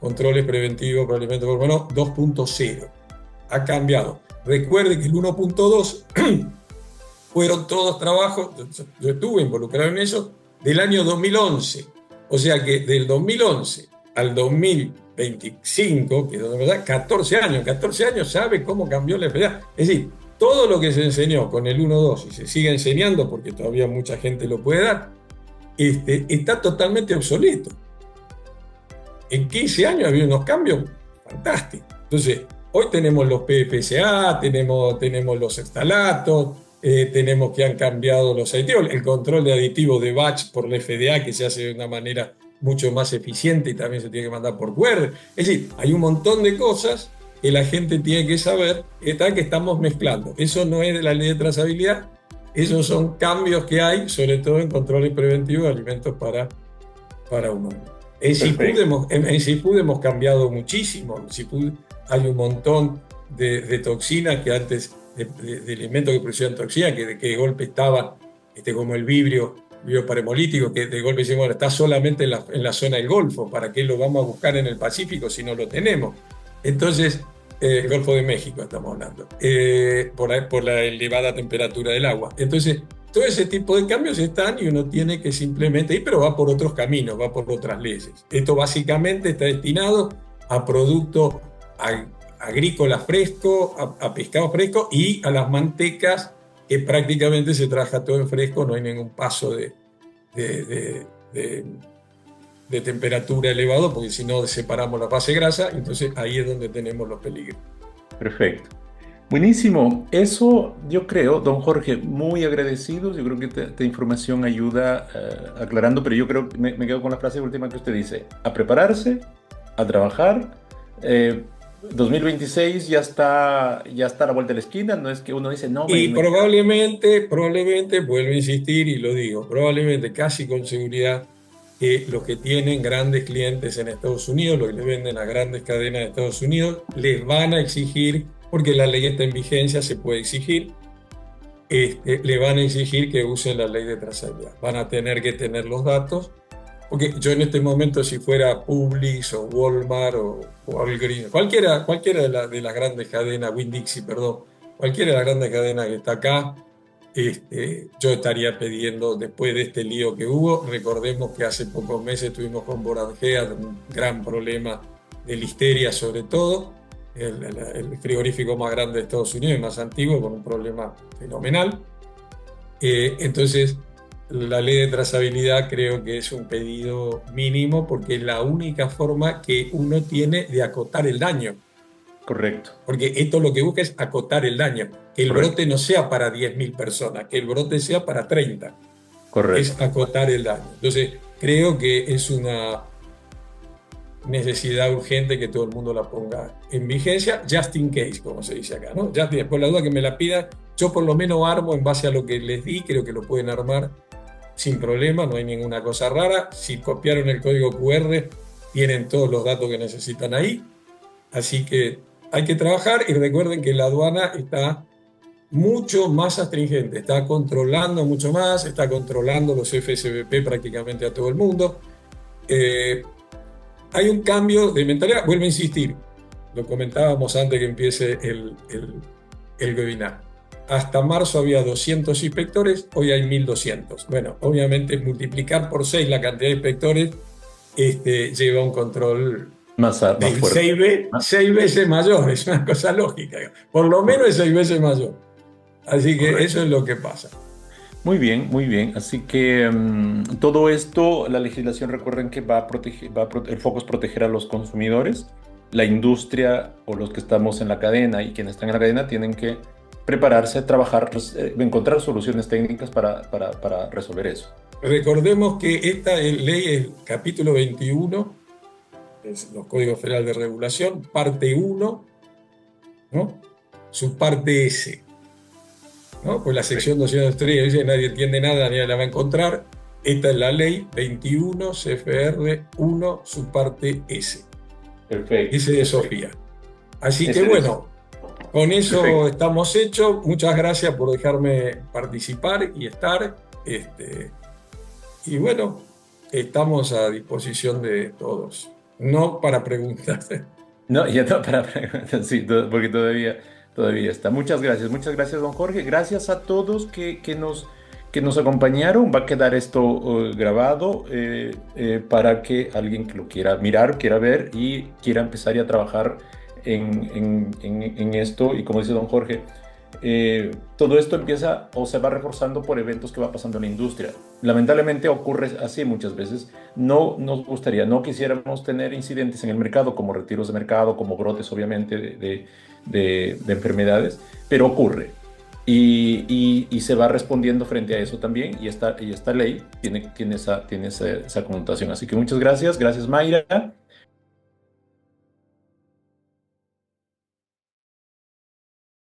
controles preventivos por alimentos por humano 2.0. Ha cambiado. Recuerde que el 1.2 fueron todos trabajos, yo estuve involucrado en eso, del año 2011. O sea que del 2011 al 2025, que es 14 años sabe cómo cambió la FDA. Es decir, todo lo que se enseñó con el 1.2 y se sigue enseñando, porque todavía mucha gente lo puede dar, está totalmente obsoleto. En 15 años había unos cambios fantásticos. Entonces, hoy tenemos los PFSA, tenemos los extalatos, tenemos que han cambiado los aditivos, el control de aditivos de batch por la FDA, que se hace de una manera mucho más eficiente y también se tiene que mandar por QR. Es decir, hay un montón de cosas que la gente tiene que saber que estamos mezclando. Eso no es de la ley de trazabilidad, esos son cambios que hay, sobre todo en controles preventivos de alimentos para humanos. En Seafood hemos cambiado muchísimo. En Seafood hay un montón de toxinas que antes, de elementos que producían toxinas, que de golpe estaban, como el vibrio parahemolítico, que de golpe decimos, bueno, está solamente en la zona del Golfo, ¿para qué lo vamos a buscar en el Pacífico si no lo tenemos? Entonces, el Golfo de México estamos hablando, por la elevada temperatura del agua. Entonces, todo ese tipo de cambios están y uno tiene que simplemente ir, pero va por otros caminos, va por otras leyes. Esto básicamente está destinado a productos agrícolas frescos, a pescado fresco y a las mantecas, que prácticamente se trabaja todo en fresco, no hay ningún paso de temperatura elevado, porque si no separamos la fase grasa, entonces ahí es donde tenemos los peligros. perfecto. Buenísimo. Eso yo creo, don Jorge, muy agradecidos. Yo creo que esta información ayuda aclarando, pero yo creo que me quedo con la frase última que usted dice: a prepararse, a trabajar. 2026 ya está a la vuelta de la esquina. No es que uno dice, no, Y probablemente, vuelvo a insistir y lo digo, probablemente casi con seguridad, que los que tienen grandes clientes en Estados Unidos, los que le venden a grandes cadenas de Estados Unidos, les van a exigir, porque la ley está en vigencia, se puede exigir, le van a exigir que usen la ley de trazabilidad. Van a tener que tener los datos, porque yo en este momento, si fuera Publix o Walmart o Walgreens, cualquiera de las grandes cadenas, Winn-Dixie, perdón, cualquiera de las grandes cadenas que está acá, yo estaría pidiendo, después de este lío que hubo, recordemos que hace pocos meses tuvimos con Boranjea un gran problema de listeria, sobre todo, el frigorífico más grande de Estados Unidos y más antiguo, con un problema fenomenal. Entonces, la ley de trazabilidad creo que es un pedido mínimo, porque es la única forma que uno tiene de acotar el daño. correcto. Porque esto lo que busca es acotar el daño, que el brote no sea para 10.000 personas, que el brote sea para 30. Correcto. Es acotar el daño. Entonces, creo que es una necesidad urgente que todo el mundo la ponga en vigencia, just in case, como se dice acá, ¿no? Ya por la duda que me la pidan, yo por lo menos armo en base a lo que les di, creo que lo pueden armar sin problema, no hay ninguna cosa rara. Si copiaron el código QR, tienen todos los datos que necesitan ahí. Así que hay que trabajar, y recuerden que la aduana está mucho más astringente, está controlando mucho más, está controlando los FSBP prácticamente a todo el mundo. Hay un cambio de mentalidad, vuelvo a insistir, lo comentábamos antes que empiece el webinar. Hasta marzo había 200 inspectores, hoy hay 1.200. Bueno, obviamente multiplicar por 6 la cantidad de inspectores lleva un control más fuerte. 6 veces mayor, es una cosa lógica. Por lo menos es 6 veces mayor. Así que Correcto. eso es lo que pasa. Muy bien, muy bien. Así que todo esto, la legislación, recuerden que va a proteger, el foco es proteger a los consumidores. La industria o los que estamos en la cadena y quienes están en la cadena tienen que prepararse, trabajar, encontrar soluciones técnicas para resolver eso. Recordemos que esta ley es el capítulo 21, es los Códigos Federales de Regulación, parte 1, ¿no? Su parte S, ¿no? Pues la sección 203 dice nadie entiende nada, nadie la va a encontrar. Esta es la ley 21 CFR 1, su parte S. Perfecto. Ese de Sofía. Así que bueno, con eso perfecto. Estamos hechos. Muchas gracias por dejarme participar y estar. Y bueno, estamos a disposición de todos. No para preguntas. No, ya no para preguntas, sí, porque todavía está. Muchas gracias, don Jorge. Gracias a todos que nos acompañaron. Va a quedar esto grabado para que alguien que lo quiera mirar, quiera ver y quiera empezar ya a trabajar en esto. Y como dice don Jorge, todo esto empieza o se va reforzando por eventos que va pasando en la industria. Lamentablemente ocurre así muchas veces. No nos gustaría, no quisiéramos tener incidentes en el mercado, como retiros de mercado, como brotes obviamente de enfermedades, pero ocurre. Y se va respondiendo frente a eso también, y esta ley tiene esa connotación. Así que muchas gracias. Gracias, Mayra.